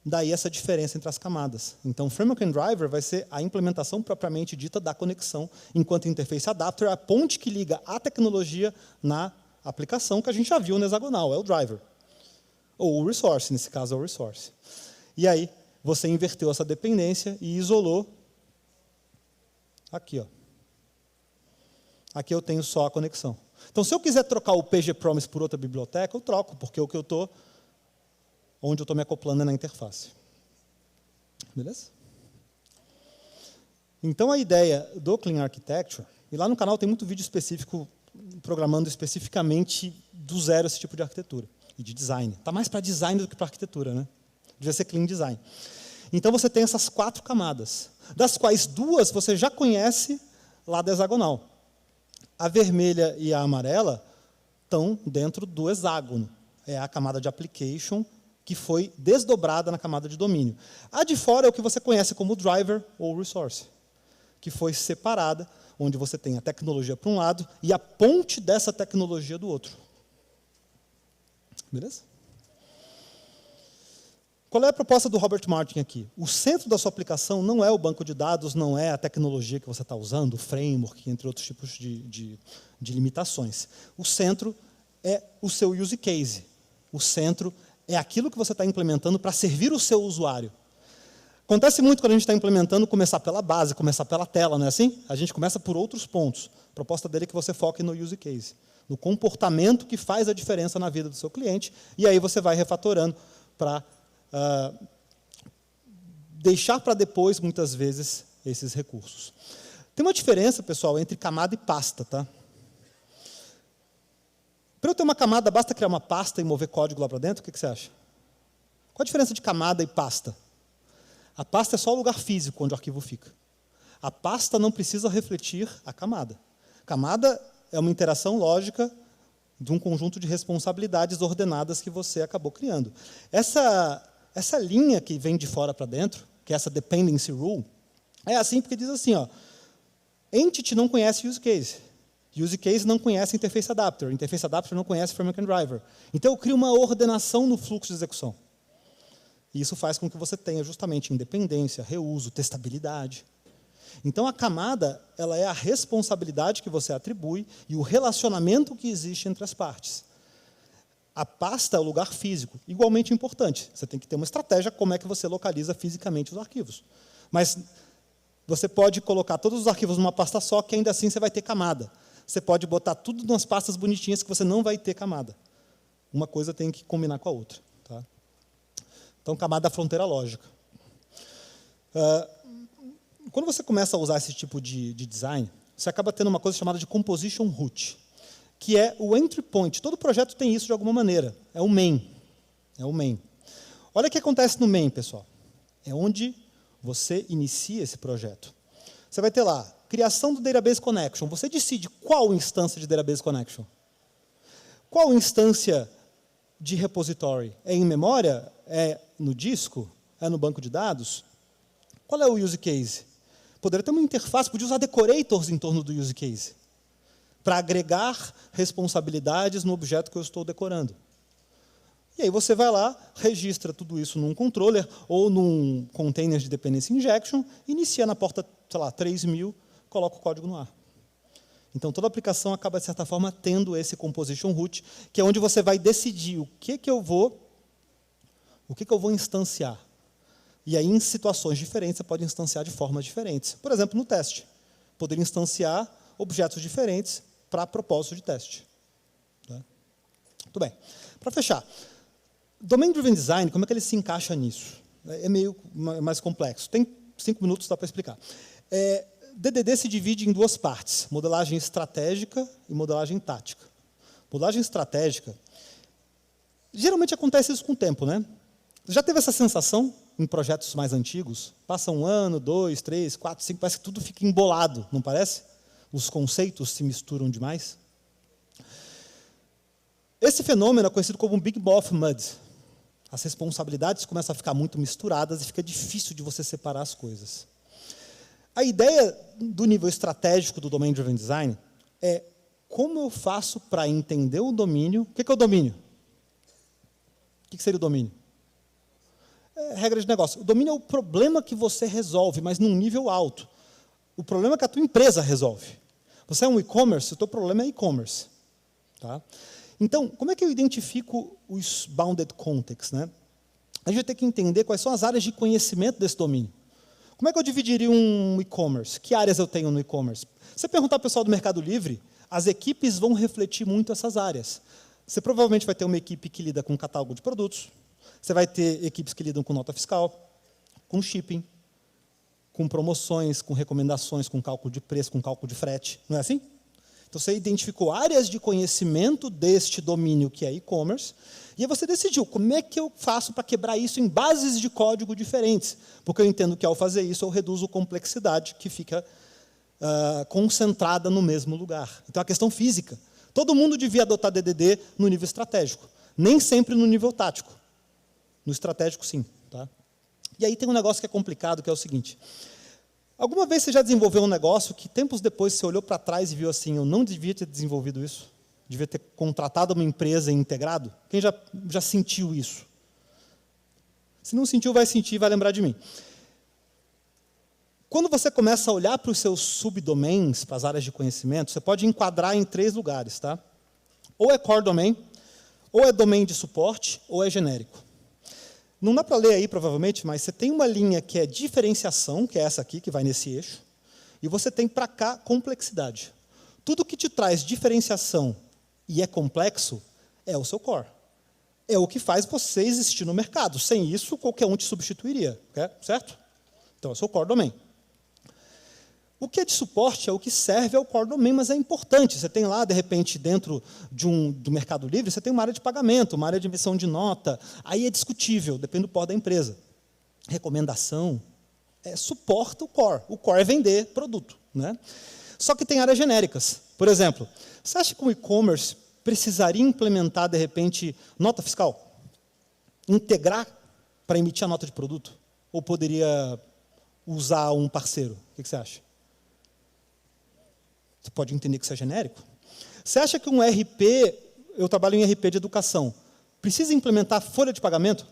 Daí essa diferença entre as camadas. Então, framework and driver vai ser a implementação propriamente dita da conexão, enquanto interface adapter é a ponte que liga a tecnologia na aplicação que a gente já viu no hexagonal, é o driver. Ou o resource, nesse caso é o resource. E aí, você inverteu essa dependência e isolou aqui. Ó. Aqui eu tenho só a conexão. Então, se eu quiser trocar o pgpromise por outra biblioteca, eu troco, porque o que onde eu estou me acoplando é na interface. Beleza? Então, a ideia do Clean Architecture, e lá no canal tem muito vídeo específico programando especificamente do zero esse tipo de arquitetura e de design. Está mais para design do que para arquitetura, né? Devia ser clean design. Então, você tem essas 4 camadas, das quais 2 você já conhece lá da hexagonal. A vermelha e a amarela estão dentro do hexágono. É a camada de application que foi desdobrada na camada de domínio. A de fora é o que você conhece como driver ou resource, que foi separada, onde você tem a tecnologia para um lado e a ponte dessa tecnologia do outro. Beleza? Qual é a proposta do Robert Martin aqui? O centro da sua aplicação não é o banco de dados, não é a tecnologia que você está usando, o framework, entre outros tipos de limitações. O centro é o seu use case. O centro é aquilo que você está implementando para servir o seu usuário. Acontece muito quando a gente está implementando, começar pela base, começar pela tela, não é assim? A gente começa por outros pontos. A proposta dele é que você foque no use case, no comportamento que faz a diferença na vida do seu cliente, e aí você vai refatorando para deixar para depois, muitas vezes, esses recursos. Tem uma diferença, pessoal, entre camada e pasta. Tá? Para eu ter uma camada, basta criar uma pasta e mover código lá para dentro? O que você acha? Qual a diferença de camada e pasta? A pasta é só o lugar físico onde o arquivo fica. A pasta não precisa refletir a camada. Camada é uma interação lógica de um conjunto de responsabilidades ordenadas que você acabou criando. Essa linha que vem de fora para dentro, que é essa dependency rule, é assim porque diz assim, ó, entity não conhece use case. Use case não conhece interface adapter. Interface adapter não conhece framework and driver. Então, eu crio uma ordenação no fluxo de execução. E isso faz com que você tenha justamente independência, reuso, testabilidade. Então, a camada ela é a responsabilidade que você atribui e o relacionamento que existe entre as partes. A pasta é o lugar físico, igualmente importante. Você tem que ter uma estratégia como é que você localiza fisicamente os arquivos. Mas você pode colocar todos os arquivos numa pasta só, que ainda assim você vai ter camada. Você pode botar tudo nas pastas bonitinhas que você não vai ter camada. Uma coisa tem que combinar com a outra. Tá? Então, camada é a fronteira lógica. Quando você começa a usar esse tipo de design, você acaba tendo uma coisa chamada de composition root, que é o entry point. Todo projeto tem isso de alguma maneira. É o main. É o main. Olha o que acontece no main, pessoal. É onde você inicia esse projeto. Você vai ter lá, criação do Database Connection. Você decide qual instância de Database Connection. Qual instância de repository? É em memória? É no disco? É no banco de dados? Qual é o use case? Poderia ter uma interface, podia usar decorators em torno do use case, para agregar responsabilidades no objeto que eu estou decorando. E aí você vai lá, registra tudo isso num controller ou num container de dependency injection, inicia na porta, sei lá, 3000, coloca o código no ar. Então, toda aplicação acaba, de certa forma, tendo esse composition root, que é onde você vai decidir o que eu vou instanciar. E aí, em situações diferentes, você pode instanciar de formas diferentes. Por exemplo, no teste. Poderia instanciar objetos diferentes para propósito de teste. Tá? Muito bem. Para fechar, Domain Driven Design, como é que ele se encaixa nisso? É meio mais complexo. Tem 5 minutos, dá para explicar. DDD se divide em duas partes, modelagem estratégica e modelagem tática. Modelagem estratégica, geralmente acontece isso com o tempo, né? Já teve essa sensação em projetos mais antigos? Passa 1 ano, 2, 3, 4, 5, parece que tudo fica embolado, não parece? Os conceitos se misturam demais. Esse fenômeno é conhecido como Big Ball of Mud. As responsabilidades começam a ficar muito misturadas e fica difícil de você separar as coisas. A ideia do nível estratégico do Domain Driven Design é como eu faço para entender o domínio. O que é o domínio? O que seria o domínio? Regra de negócio. O domínio é o problema que você resolve, mas num nível alto. O problema é que a tua empresa resolve. Você é um e-commerce, o teu problema é e-commerce. Tá? Então, como é que eu identifico os bounded contexts? Né? A gente vai ter que entender quais são as áreas de conhecimento desse domínio. Como é que eu dividiria um e-commerce? Que áreas eu tenho no e-commerce? Se você perguntar ao pessoal do Mercado Livre, as equipes vão refletir muito essas áreas. Você provavelmente vai ter uma equipe que lida com catálogo de produtos, você vai ter equipes que lidam com nota fiscal, com shipping, com promoções, com recomendações, com cálculo de preço, com cálculo de frete. Não é assim? Então, você identificou áreas de conhecimento deste domínio que é e-commerce, e aí você decidiu como é que eu faço para quebrar isso em bases de código diferentes, porque eu entendo que, ao fazer isso, eu reduzo a complexidade que fica concentrada no mesmo lugar. Então, a questão física. Todo mundo devia adotar DDD no nível estratégico, nem sempre no nível tático. No estratégico, sim. Tá? E aí tem um negócio que é complicado, que é o seguinte. Alguma vez você já desenvolveu um negócio que, tempos depois, você olhou para trás e viu assim, eu não devia ter desenvolvido isso? Devia ter contratado uma empresa e integrado? Quem já sentiu isso? Se não sentiu, vai sentir e vai lembrar de mim. Quando você começa a olhar para os seus subdomains, para as áreas de conhecimento, você pode enquadrar em 3 lugares. Tá? Ou é core domain, ou é domain de suporte, ou é genérico. Não dá para ler aí, provavelmente, mas você tem uma linha que é diferenciação, que é essa aqui, que vai nesse eixo, e você tem para cá complexidade. Tudo que te traz diferenciação e é complexo é o seu core. É o que faz você existir no mercado. Sem isso, qualquer um te substituiria. Certo? Então, é o seu core domain. O que é de suporte é o que serve ao core domain, mas é importante. Você tem lá, de repente, dentro do Mercado Livre, você tem uma área de pagamento, uma área de emissão de nota. Aí é discutível, depende do porte da empresa. Recomendação suporta o core. O core é vender produto. Né? Só que tem áreas genéricas. Por exemplo, você acha que o e-commerce precisaria implementar, de repente, nota fiscal? Integrar para emitir a nota de produto? Ou poderia usar um parceiro? O que você acha? Você pode entender que isso é genérico? Você acha que um RP, eu trabalho em RP de educação, precisa implementar folha de pagamento?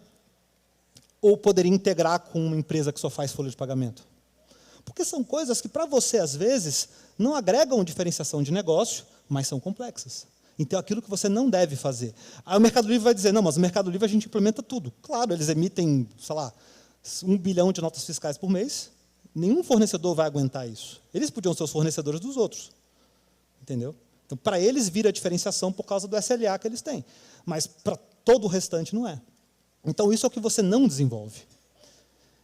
Ou poderia integrar com uma empresa que só faz folha de pagamento? Porque são coisas que, para você, às vezes, não agregam diferenciação de negócio, mas são complexas. Então, é aquilo que você não deve fazer. Aí o Mercado Livre vai dizer, não, mas no Mercado Livre a gente implementa tudo. Claro, eles emitem, sei lá, 1 bilhão de notas fiscais por mês. Nenhum fornecedor vai aguentar isso. Eles podiam ser os fornecedores dos outros. Entendeu? Então, para eles, vira a diferenciação por causa do SLA que eles têm. Mas, para todo o restante, não é. Então, isso é o que você não desenvolve.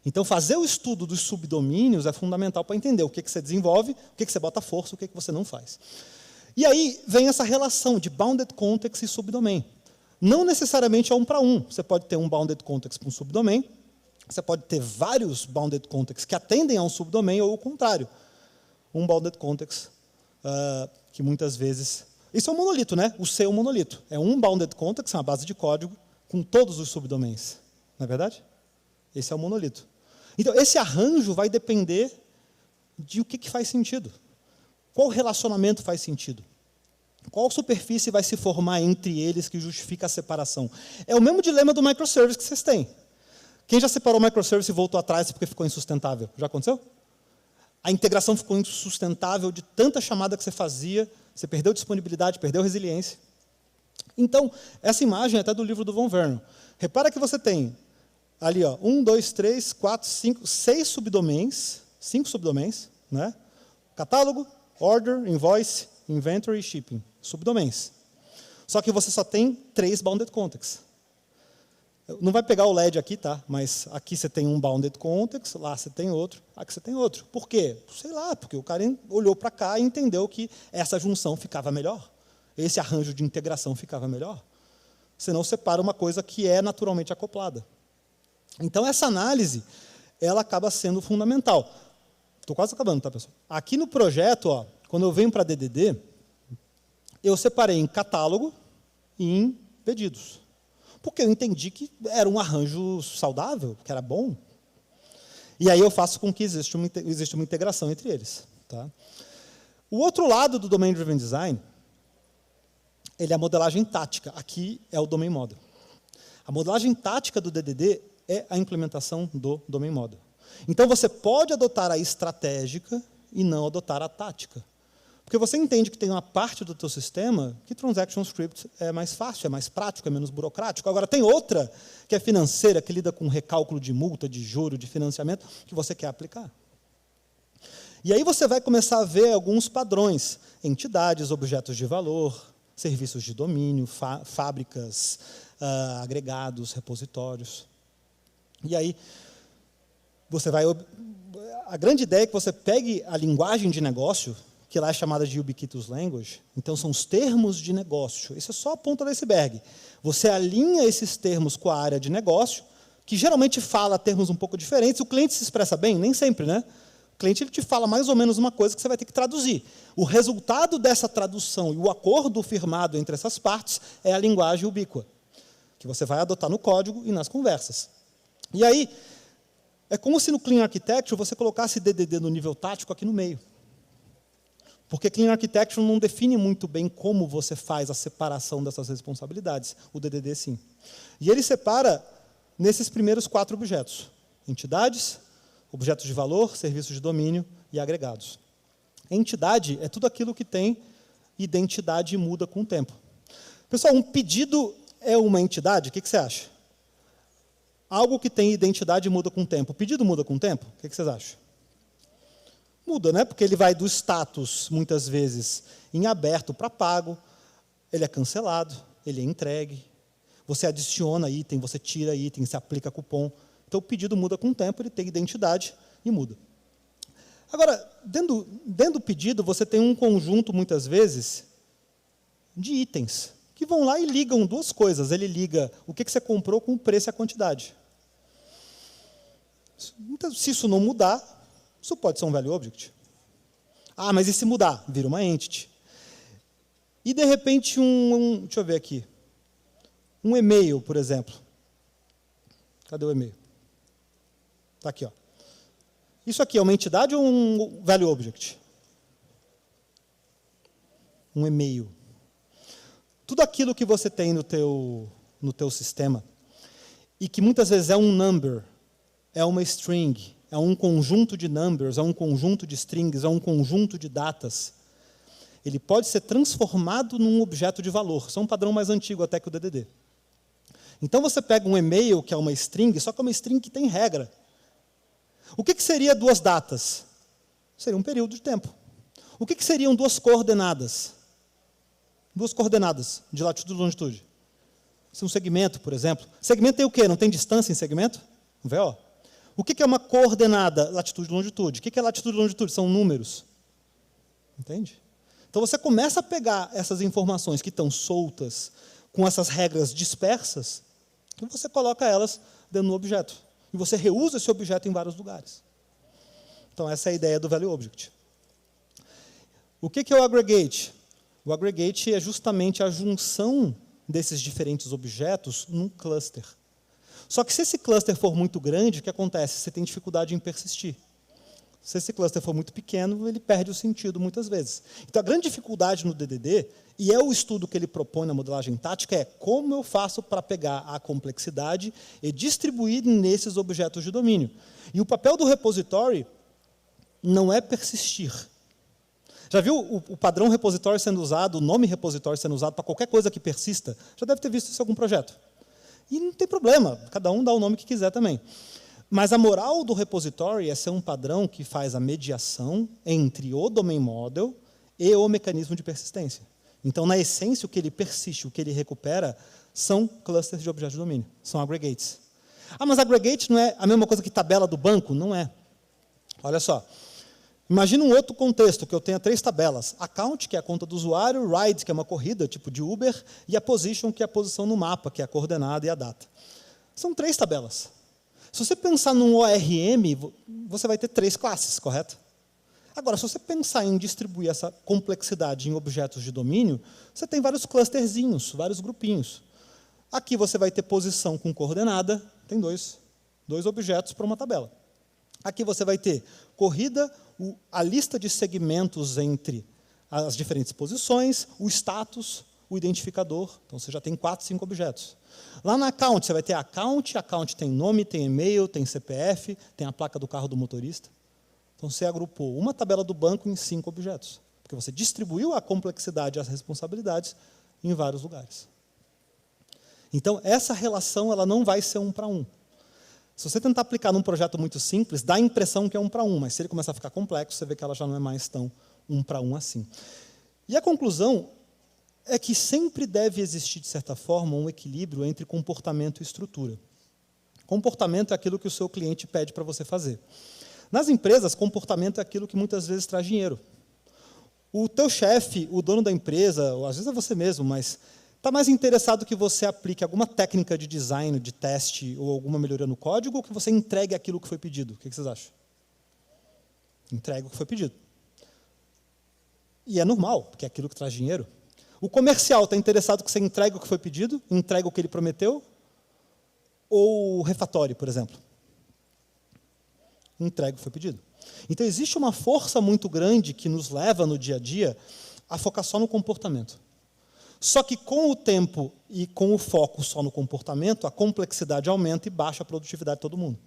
Então, fazer o estudo dos subdomínios é fundamental para entender o que você desenvolve, o que você bota força, o que você não faz. E aí vem essa relação de bounded context e subdomain. Não necessariamente é 1 para 1. Você pode ter um bounded context para um subdomain, você pode ter vários bounded contexts que atendem a um subdomain, ou o contrário. Um bounded context que muitas vezes... Isso é um monolito, né? O C é um monolito. É um bounded context, uma base de código, com todos os subdomains. Não é verdade? Esse é o monolito. Então, esse arranjo vai depender de o que faz sentido. Qual relacionamento faz sentido? Qual superfície vai se formar entre eles que justifica a separação? É o mesmo dilema do microservice que vocês têm. Quem já separou o microservice e voltou atrás porque ficou insustentável? Já aconteceu? A integração ficou insustentável de tanta chamada que você fazia, você perdeu disponibilidade, perdeu resiliência. Então, essa imagem é até do livro do Von Vernon. Repara que você tem ali, 1, 2, 3, 4, 5, 6 subdomains, 5 subdomains, né? Catálogo, order, invoice, inventory e shipping. Subdomains. Só que você só tem 3 bounded contexts. Não vai pegar o LED aqui, tá? Mas aqui você tem um bounded context, lá você tem outro, aqui você tem outro. Por quê? Sei lá, porque o cara olhou para cá e entendeu que essa junção ficava melhor. Esse arranjo de integração ficava melhor. Senão separa uma coisa que é naturalmente acoplada. Então, essa análise, ela acaba sendo fundamental. Estou quase acabando, tá, pessoal? Aqui no projeto, quando eu venho para DDD, eu separei em catálogo e em pedidos. Porque eu entendi que era um arranjo saudável, que era bom. E aí eu faço com que exista uma integração entre eles. Tá? O outro lado do Domain Driven Design, ele é a modelagem tática. Aqui é o Domain Model. A modelagem tática do DDD é a implementação do Domain Model. Então, você pode adotar a estratégica e não adotar a tática. Porque você entende que tem uma parte do teu sistema que Transaction Script é mais fácil, é mais prático, é menos burocrático. Agora, tem outra, que é financeira, que lida com recálculo de multa, de juro, de financiamento, que você quer aplicar. E aí você vai começar a ver alguns padrões. Entidades, objetos de valor, serviços de domínio, fábricas, agregados, repositórios. E aí, você vai... A grande ideia é que você pegue a linguagem de negócio, que lá é chamada de Ubiquitous Language, então são os termos de negócio. Isso é só a ponta do iceberg. Você alinha esses termos com a área de negócio, que geralmente fala termos um pouco diferentes. O cliente se expressa bem? Nem sempre, né? O cliente ele te fala mais ou menos uma coisa que você vai ter que traduzir. O resultado dessa tradução e o acordo firmado entre essas partes é a linguagem ubíqua, que você vai adotar no código e nas conversas. E aí, é como se no Clean Architecture você colocasse DDD no nível tático aqui no meio. Porque Clean Architecture não define muito bem como você faz a separação dessas responsabilidades. O DDD, sim. E ele separa nesses primeiros 4 objetos: entidades, objetos de valor, serviços de domínio e agregados. Entidade é tudo aquilo que tem identidade e muda com o tempo. Pessoal, um pedido é uma entidade? O que você acha? Algo que tem identidade e muda com o tempo. O pedido muda com o tempo? O que vocês acham? Muda, né? Porque ele vai do status, muitas vezes, em aberto para pago, ele é cancelado, ele é entregue, você adiciona item, você tira item, você aplica cupom. Então, o pedido muda com o tempo, ele tem identidade e muda. Agora, dentro do pedido, você tem um conjunto, muitas vezes, de itens, que vão lá e ligam 2 coisas. Ele liga o que você comprou com o preço e a quantidade. Então, se isso não mudar, isso pode ser um value object. Ah, mas e se mudar? Vira uma entity. E, de repente, deixa eu ver aqui. Um e-mail, por exemplo. Cadê o e-mail? Está aqui, ó. Isso aqui é uma entidade ou um value object? Um e-mail. Tudo aquilo que você tem no teu sistema, e que muitas vezes é um number, é uma string, é um conjunto de numbers, é um conjunto de strings, é um conjunto de datas, ele pode ser transformado num objeto de valor. Isso é um padrão mais antigo até que o DDD. Então, você pega um e-mail, que é uma string, só que é uma string que tem regra. O que seria 2 datas? Seria um período de tempo. O que seriam 2 coordenadas? 2 coordenadas de latitude e longitude. Isso é um segmento, por exemplo. Segmento tem o quê? Não tem distância em segmento? Um VO. O que é uma coordenada? Latitude e longitude. O que é latitude e longitude? São números. Entende? Então, você começa a pegar essas informações que estão soltas, com essas regras dispersas, e você coloca elas dentro do objeto. E você reusa esse objeto em vários lugares. Então, essa é a ideia do value object. O que é o aggregate? O aggregate é justamente a junção desses diferentes objetos num cluster. Só que se esse cluster for muito grande, o que acontece? Você tem dificuldade em persistir. Se esse cluster for muito pequeno, ele perde o sentido muitas vezes. Então, a grande dificuldade no DDD, e é o estudo que ele propõe na modelagem tática, é como eu faço para pegar a complexidade e distribuir nesses objetos de domínio. E o papel do repository não é persistir. Já viu o padrão repositório sendo usado, o nome repositório sendo usado para qualquer coisa que persista? Já deve ter visto isso em algum projeto. E não tem problema, cada um dá o nome que quiser também. Mas a moral do repository é ser um padrão que faz a mediação entre o domain model e o mecanismo de persistência. Então, na essência, o que ele persiste, o que ele recupera, são clusters de objetos de domínio, são aggregates. Ah, mas aggregate não é a mesma coisa que tabela do banco? Não é. Olha só. Imagina um outro contexto, que eu tenha 3 tabelas. Account, que é a conta do usuário, ride, que é uma corrida, tipo de Uber, e a position, que é a posição no mapa, que é a coordenada e a data. São 3 tabelas. Se você pensar num ORM, você vai ter 3 classes, correto? Agora, se você pensar em distribuir essa complexidade em objetos de domínio, você tem vários clusterzinhos, vários grupinhos. Aqui você vai ter posição com coordenada, tem dois objetos para uma tabela. Aqui você vai ter corrida, a lista de segmentos entre as diferentes posições, o status, o identificador. Então, você já tem 4, 5 objetos. Lá na account, você vai ter account tem nome, tem e-mail, tem CPF, tem a placa do carro do motorista. Então, você agrupou uma tabela do banco em 5 objetos, porque você distribuiu a complexidade e as responsabilidades em vários lugares. Então, essa relação ela não vai ser 1 para 1. Se você tentar aplicar num projeto muito simples, dá a impressão que é 1 para 1, mas se ele começar a ficar complexo, você vê que ela já não é mais tão 1 para 1 assim. E a conclusão é que sempre deve existir, de certa forma, um equilíbrio entre comportamento e estrutura. Comportamento é aquilo que o seu cliente pede para você fazer. Nas empresas, comportamento é aquilo que muitas vezes traz dinheiro. O teu chefe, o dono da empresa, ou às vezes é você mesmo, mas está mais interessado que você aplique alguma técnica de design, de teste, ou alguma melhoria no código, ou que você entregue aquilo que foi pedido? O que vocês acham? Entregue o que foi pedido. E é normal, porque é aquilo que traz dinheiro. O comercial está interessado que você entregue o que foi pedido, entregue o que ele prometeu, ou o refatório, por exemplo? Entregue o que foi pedido. Então, existe uma força muito grande que nos leva, no dia a dia, a focar só no comportamento. Só que com o tempo e com o foco só no comportamento, a complexidade aumenta e baixa a produtividade de todo mundo.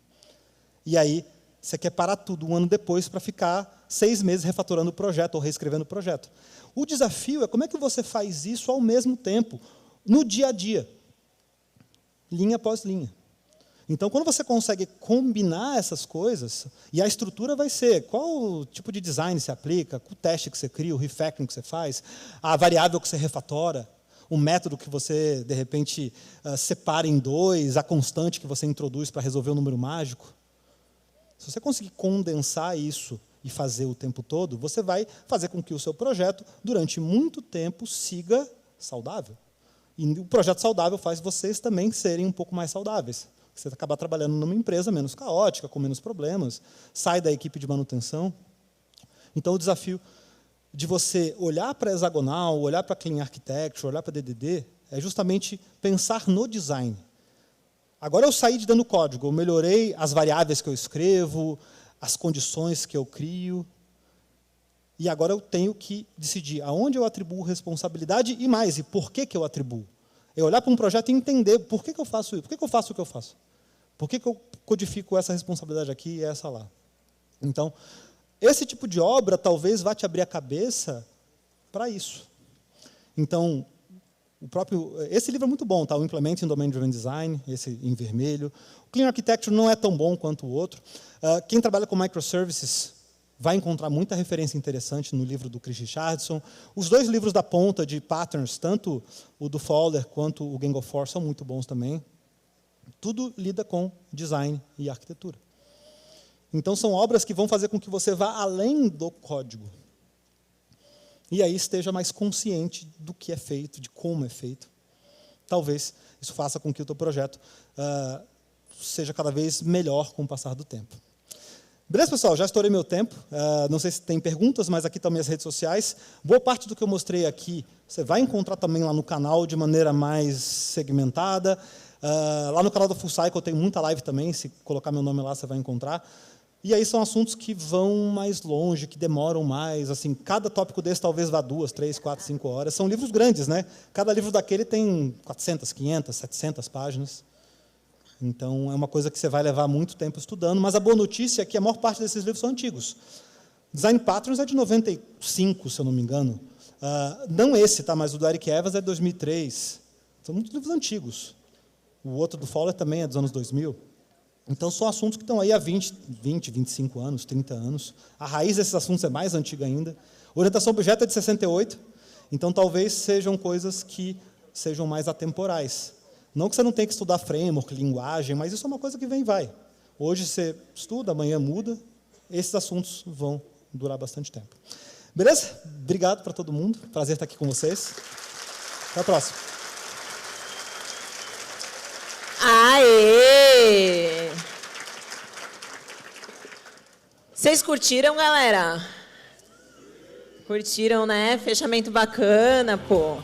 E aí, você quer parar tudo um ano depois para ficar 6 meses refatorando o projeto ou reescrevendo o projeto. O desafio é como é que você faz isso ao mesmo tempo, no dia a dia, linha após linha. Então, quando você consegue combinar essas coisas, e a estrutura vai ser qual tipo de design você aplica, o teste que você cria, o refactoring que você faz, a variável que você refatora, o método que você, de repente, separa em 2, a constante que você introduz para resolver o número mágico. Se você conseguir condensar isso e fazer o tempo todo, você vai fazer com que o seu projeto, durante muito tempo, siga saudável. E o projeto saudável faz vocês também serem um pouco mais saudáveis. Você acaba trabalhando numa empresa menos caótica, com menos problemas, sai da equipe de manutenção. Então, o desafio de você olhar para a hexagonal, olhar para a Clean Architecture, olhar para a DDD, é justamente pensar no design. Agora eu saí de dentro do código, eu melhorei as variáveis que eu escrevo, as condições que eu crio, e agora eu tenho que decidir aonde eu atribuo responsabilidade e mais, e por que eu atribuo. É olhar para um projeto e entender por que eu faço isso, por que eu faço o que eu faço. Por que eu codifico essa responsabilidade aqui e essa lá. Então, esse tipo de obra talvez vá te abrir a cabeça para isso. Então, esse livro é muito bom, tá? O Implementing Domain Driven Design, esse em vermelho. O Clean Architecture não é tão bom quanto o outro. Quem trabalha com microservices vai encontrar muita referência interessante no livro do Chris Richardson. Os 2 livros da ponta de patterns, tanto o do Fowler quanto o Gang of Four, são muito bons também. Tudo lida com design e arquitetura. Então, são obras que vão fazer com que você vá além do código. E aí esteja mais consciente do que é feito, de como é feito. Talvez isso faça com que o teu projeto seja cada vez melhor com o passar do tempo. Beleza, pessoal? Já estourei meu tempo. Não sei se tem perguntas, mas aqui estão minhas redes sociais. Boa parte do que eu mostrei aqui, você vai encontrar também lá no canal de maneira mais segmentada. Lá no canal do Full Cycle tem muita live também. Se colocar meu nome lá, você vai encontrar. E aí são assuntos que vão mais longe, que demoram mais. Assim, cada tópico desse talvez vá 2, 3, 4, 5 horas. São livros grandes, né? Cada livro daquele tem 400, 500, 700 páginas. Então, é uma coisa que você vai levar muito tempo estudando, mas a boa notícia é que a maior parte desses livros são antigos. Design Patterns é de 95, se eu não me engano. Não esse, tá? Mas o do Eric Evans é de 2003. São muitos livros antigos. O outro do Fowler também é dos anos 2000. Então, são assuntos que estão aí há 20, 25 anos, 30 anos. A raiz desses assuntos é mais antiga ainda. Orientação a objeto é de 68. Então, talvez sejam coisas que sejam mais atemporais. Não que você não tenha que estudar framework, linguagem, mas isso é uma coisa que vem e vai. Hoje você estuda, amanhã muda. Esses assuntos vão durar bastante tempo. Beleza? Obrigado para todo mundo. Prazer estar aqui com vocês. Até a próxima. Aê! Vocês curtiram, galera? Curtiram, né? Fechamento bacana, pô.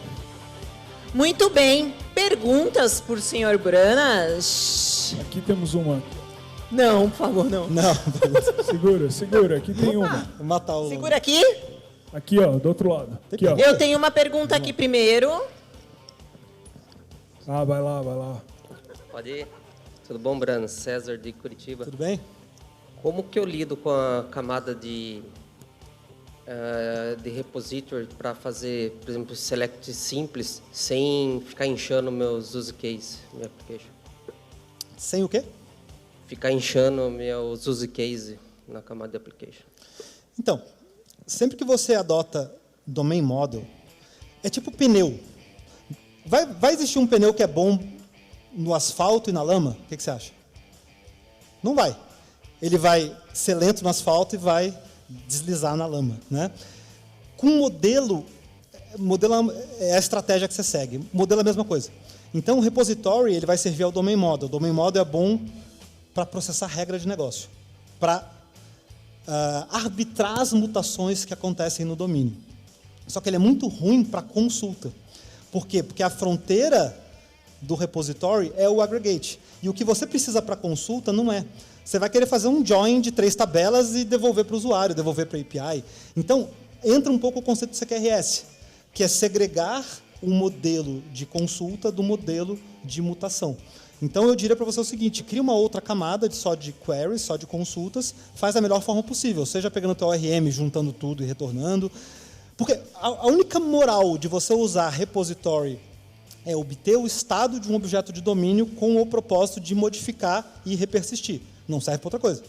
Muito bem. Perguntas por senhor Branas? Aqui temos uma. Não, por favor, não. Não. Segura. Aqui tem uma. Vou matar o... Segura aqui. Aqui, ó, do outro lado. Aqui, ó. Eu tenho uma pergunta aqui primeiro. Vai lá. Pode ir. Tudo bom, Brano? César, de Curitiba. Tudo bem? Como que eu lido com a camada de repository para fazer, por exemplo, select simples, sem ficar inchando meus use case, minha application? Sem o quê? Ficar inchando meus use case na camada de application. Então, sempre que você adota domain model, é tipo pneu. Vai existir um pneu que é bom no asfalto e na lama? O que você acha? Não vai. Ele vai ser lento no asfalto e vai deslizar na lama, né? Com modelo é a estratégia que você segue. Modelo é a mesma coisa. Então, o repository ele vai servir ao domain model. O domain model é bom para processar regra de negócio, para arbitrar as mutações que acontecem no domínio. Só que ele é muito ruim para consulta. Por quê? Porque a fronteira do repository é o aggregate. E o que você precisa para consulta não é. Você vai querer fazer um join de 3 tabelas e devolver para o usuário, devolver para a API. Então, entra um pouco o conceito do CQRS, que é segregar o modelo de consulta do modelo de mutação. Então, eu diria para você o seguinte, cria uma outra camada só de queries, só de consultas, faz da melhor forma possível, seja pegando o teu ORM, juntando tudo e retornando. Porque a única moral de você usar repository é obter o estado de um objeto de domínio com o propósito de modificar e repersistir. Não serve para outra coisa.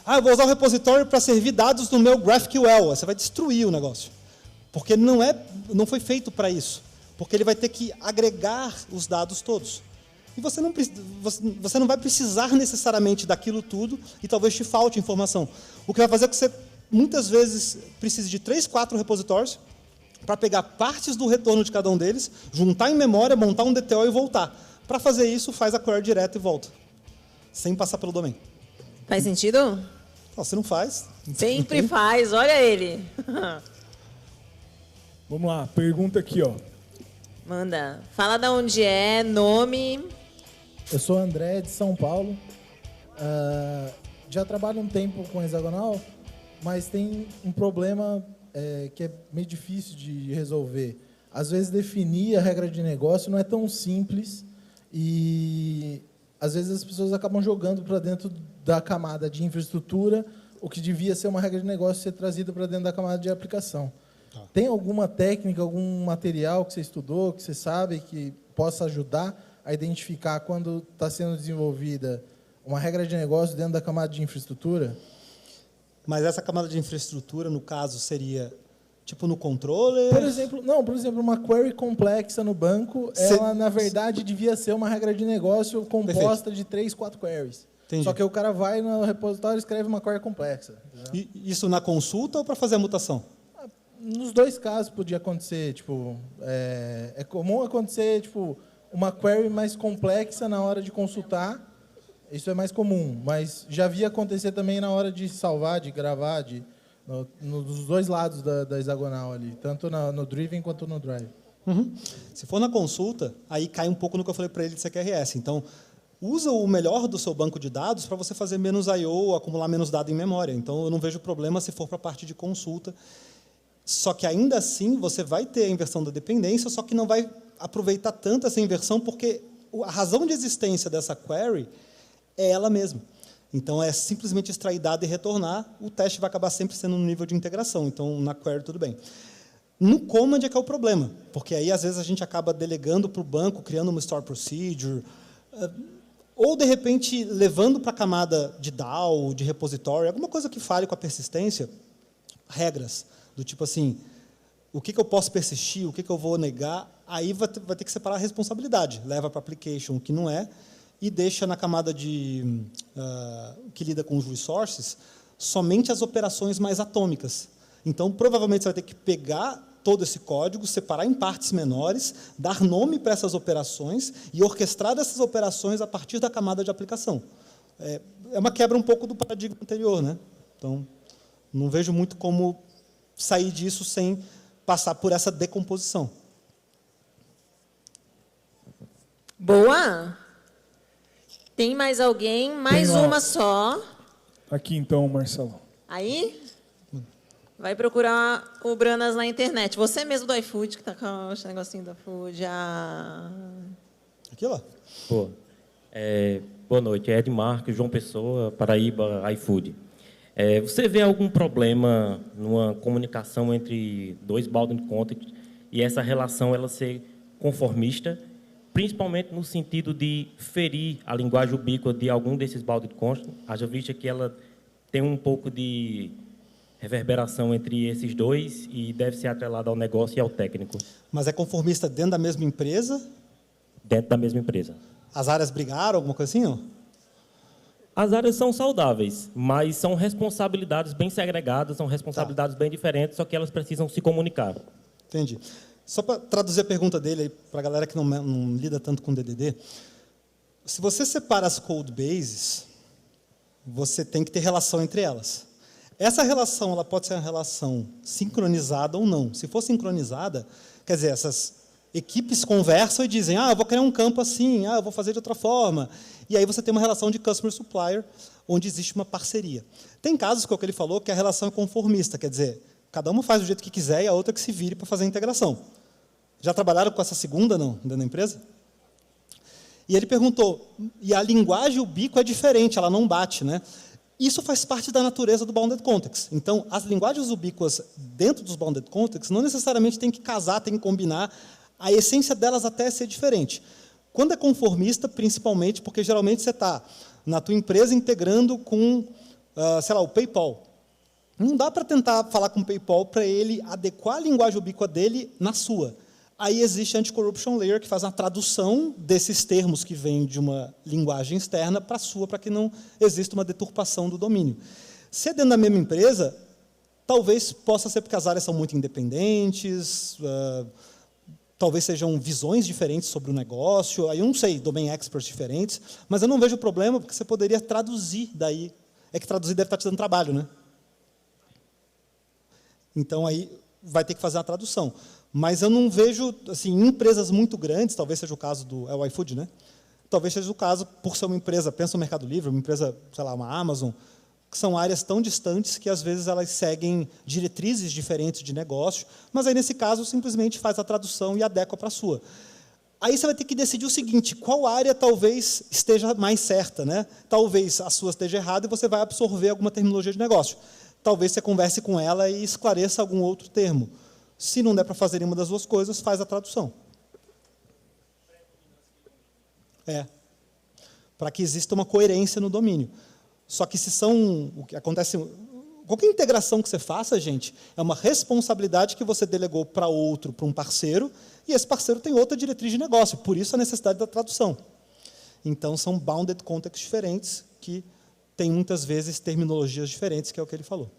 Eu vou usar o repository para servir dados no meu GraphQL. Você vai destruir o negócio. Porque não foi feito para isso. Porque ele vai ter que agregar os dados todos. E você não vai precisar necessariamente daquilo tudo e talvez te falte informação. O que vai fazer é que você, muitas vezes, precise de 3, 4 repositórios para pegar partes do retorno de cada um deles, juntar em memória, montar um DTO e voltar. Para fazer isso, faz a query direto e volta, sem passar pelo domain. Faz sentido? Você não faz. Sempre faz, olha ele. Vamos lá, pergunta aqui, ó. Manda. Fala de onde é, nome. Eu sou André, de São Paulo. Já trabalho um tempo com hexagonal, mas tem um problema que é meio difícil de resolver. Às vezes, definir a regra de negócio não é tão simples e, às vezes, as pessoas acabam jogando para dentro da camada de infraestrutura o que devia ser uma regra de negócio ser trazida para dentro da camada de aplicação. Tem alguma técnica, algum material que você estudou, que você sabe, que possa ajudar a identificar quando está sendo desenvolvida uma regra de negócio dentro da camada de infraestrutura? Mas essa camada de infraestrutura, no caso, seria tipo no controller? Por exemplo, uma query complexa no banco, ela, na verdade, devia ser uma regra de negócio composta de 3, 4 queries. Entendi. Só que o cara vai no repositório e escreve uma query complexa. E isso na consulta ou para fazer a mutação? Nos dois casos podia acontecer, tipo, é comum acontecer, tipo, uma query mais complexa na hora de consultar, isso é mais comum, mas já vi acontecer também na hora de salvar, de gravar, nos dois lados da hexagonal ali, tanto no Driven quanto no Drive. Uhum. Se for na consulta, aí cai um pouco no que eu falei para ele de CQRS. Então, usa o melhor do seu banco de dados para você fazer menos I/O, acumular menos dado em memória. Então, eu não vejo problema se for para a parte de consulta. Só que, ainda assim, você vai ter a inversão da dependência, só que não vai aproveitar tanto essa inversão, porque a razão de existência dessa query é ela mesma. Então, é simplesmente extrair dado e retornar, o teste vai acabar sempre sendo no nível de integração. Então, na query, tudo bem. No command é que é o problema, porque aí, às vezes, a gente acaba delegando para o banco, criando uma store procedure, ou, de repente, levando para a camada de DAO, de repository, alguma coisa que fale com a persistência, regras, do tipo assim, o que eu posso persistir, o que eu vou negar, aí vai ter que separar a responsabilidade. Leva para a application o que não é, e deixa na camada que lida com os resources somente as operações mais atômicas. Então, provavelmente, você vai ter que pegar todo esse código, separar em partes menores, dar nome para essas operações e orquestrar essas operações a partir da camada de aplicação. É uma quebra um pouco do paradigma anterior, né? Então, não vejo muito como sair disso sem passar por essa decomposição. Boa! Tem mais alguém? Mais uma só. Aqui, então, Marcelo. Aí? Vai procurar o Branas na internet. Você mesmo do iFood, que está com esse negocinho do iFood. Aqui, ó. Boa noite. Ed Marques, João Pessoa, Paraíba, iFood. Você vê algum problema numa comunicação entre dois bounded content e essa relação ela ser conformista, principalmente no sentido de ferir a linguagem ubíqua de algum desses bounded content, haja vista que ela tem um pouco de reverberação entre esses dois e deve ser atrelada ao negócio e ao técnico. Mas é conformista dentro da mesma empresa? Dentro da mesma empresa. As áreas brigaram, alguma coisa assim? Ó? As áreas são saudáveis, mas são responsabilidades bem segregadas, são responsabilidades bem diferentes, só que elas precisam se comunicar. Entendi. Só para traduzir a pergunta dele para a galera que não lida tanto com DDD, se você separa as code bases, você tem que ter relação entre elas. Essa relação ela pode ser uma relação sincronizada ou não. Se for sincronizada, quer dizer, essas equipes conversam e dizem, eu vou criar um campo assim, eu vou fazer de outra forma. E aí você tem uma relação de customer-supplier, onde existe uma parceria. Tem casos, que é o que ele falou, que a relação é conformista, quer dizer, cada uma faz do jeito que quiser e a outra que se vire para fazer a integração. Já trabalharam com essa segunda não, dentro da empresa? E ele perguntou, e a linguagem ubíqua é diferente, ela não bate, né? Isso faz parte da natureza do Bounded Context. Então, as linguagens ubíquas dentro dos Bounded Contexts não necessariamente tem que casar, tem que combinar, a essência delas até é ser diferente. Quando é conformista, principalmente, porque geralmente você está na tua empresa integrando com, sei lá, o PayPal. Não dá para tentar falar com o PayPal para ele adequar a linguagem ubíqua dele na sua. Aí existe a Anti-Corruption Layer, que faz uma tradução desses termos que vêm de uma linguagem externa para a sua, para que não exista uma deturpação do domínio. Se é dentro da mesma empresa, talvez possa ser porque as áreas são muito independentes, talvez sejam visões diferentes sobre o negócio, aí eu não sei, domain experts diferentes, mas eu não vejo problema, porque você poderia traduzir daí. É que traduzir deve estar te dando trabalho, né? Então, aí vai ter que fazer a tradução. Mas eu não vejo, assim, em empresas muito grandes, talvez seja o caso do iFood, né? Talvez seja o caso, por ser uma empresa, pensa no Mercado Livre, uma empresa, sei lá, uma Amazon, que são áreas tão distantes que, às vezes, elas seguem diretrizes diferentes de negócio, mas aí, nesse caso, simplesmente faz a tradução e adequa para a sua. Aí você vai ter que decidir o seguinte, qual área talvez esteja mais certa, né? Talvez a sua esteja errada e você vai absorver alguma terminologia de negócio. Talvez você converse com ela e esclareça algum outro termo. Se não der para fazer nenhuma das duas coisas, faz a tradução. Para que exista uma coerência no domínio. Só que se são... O que acontece... Qualquer integração que você faça, gente, é uma responsabilidade que você delegou para outro, para um parceiro, e esse parceiro tem outra diretriz de negócio, por isso a necessidade da tradução. Então, são bounded contexts diferentes que têm, muitas vezes, terminologias diferentes, que é o que ele falou.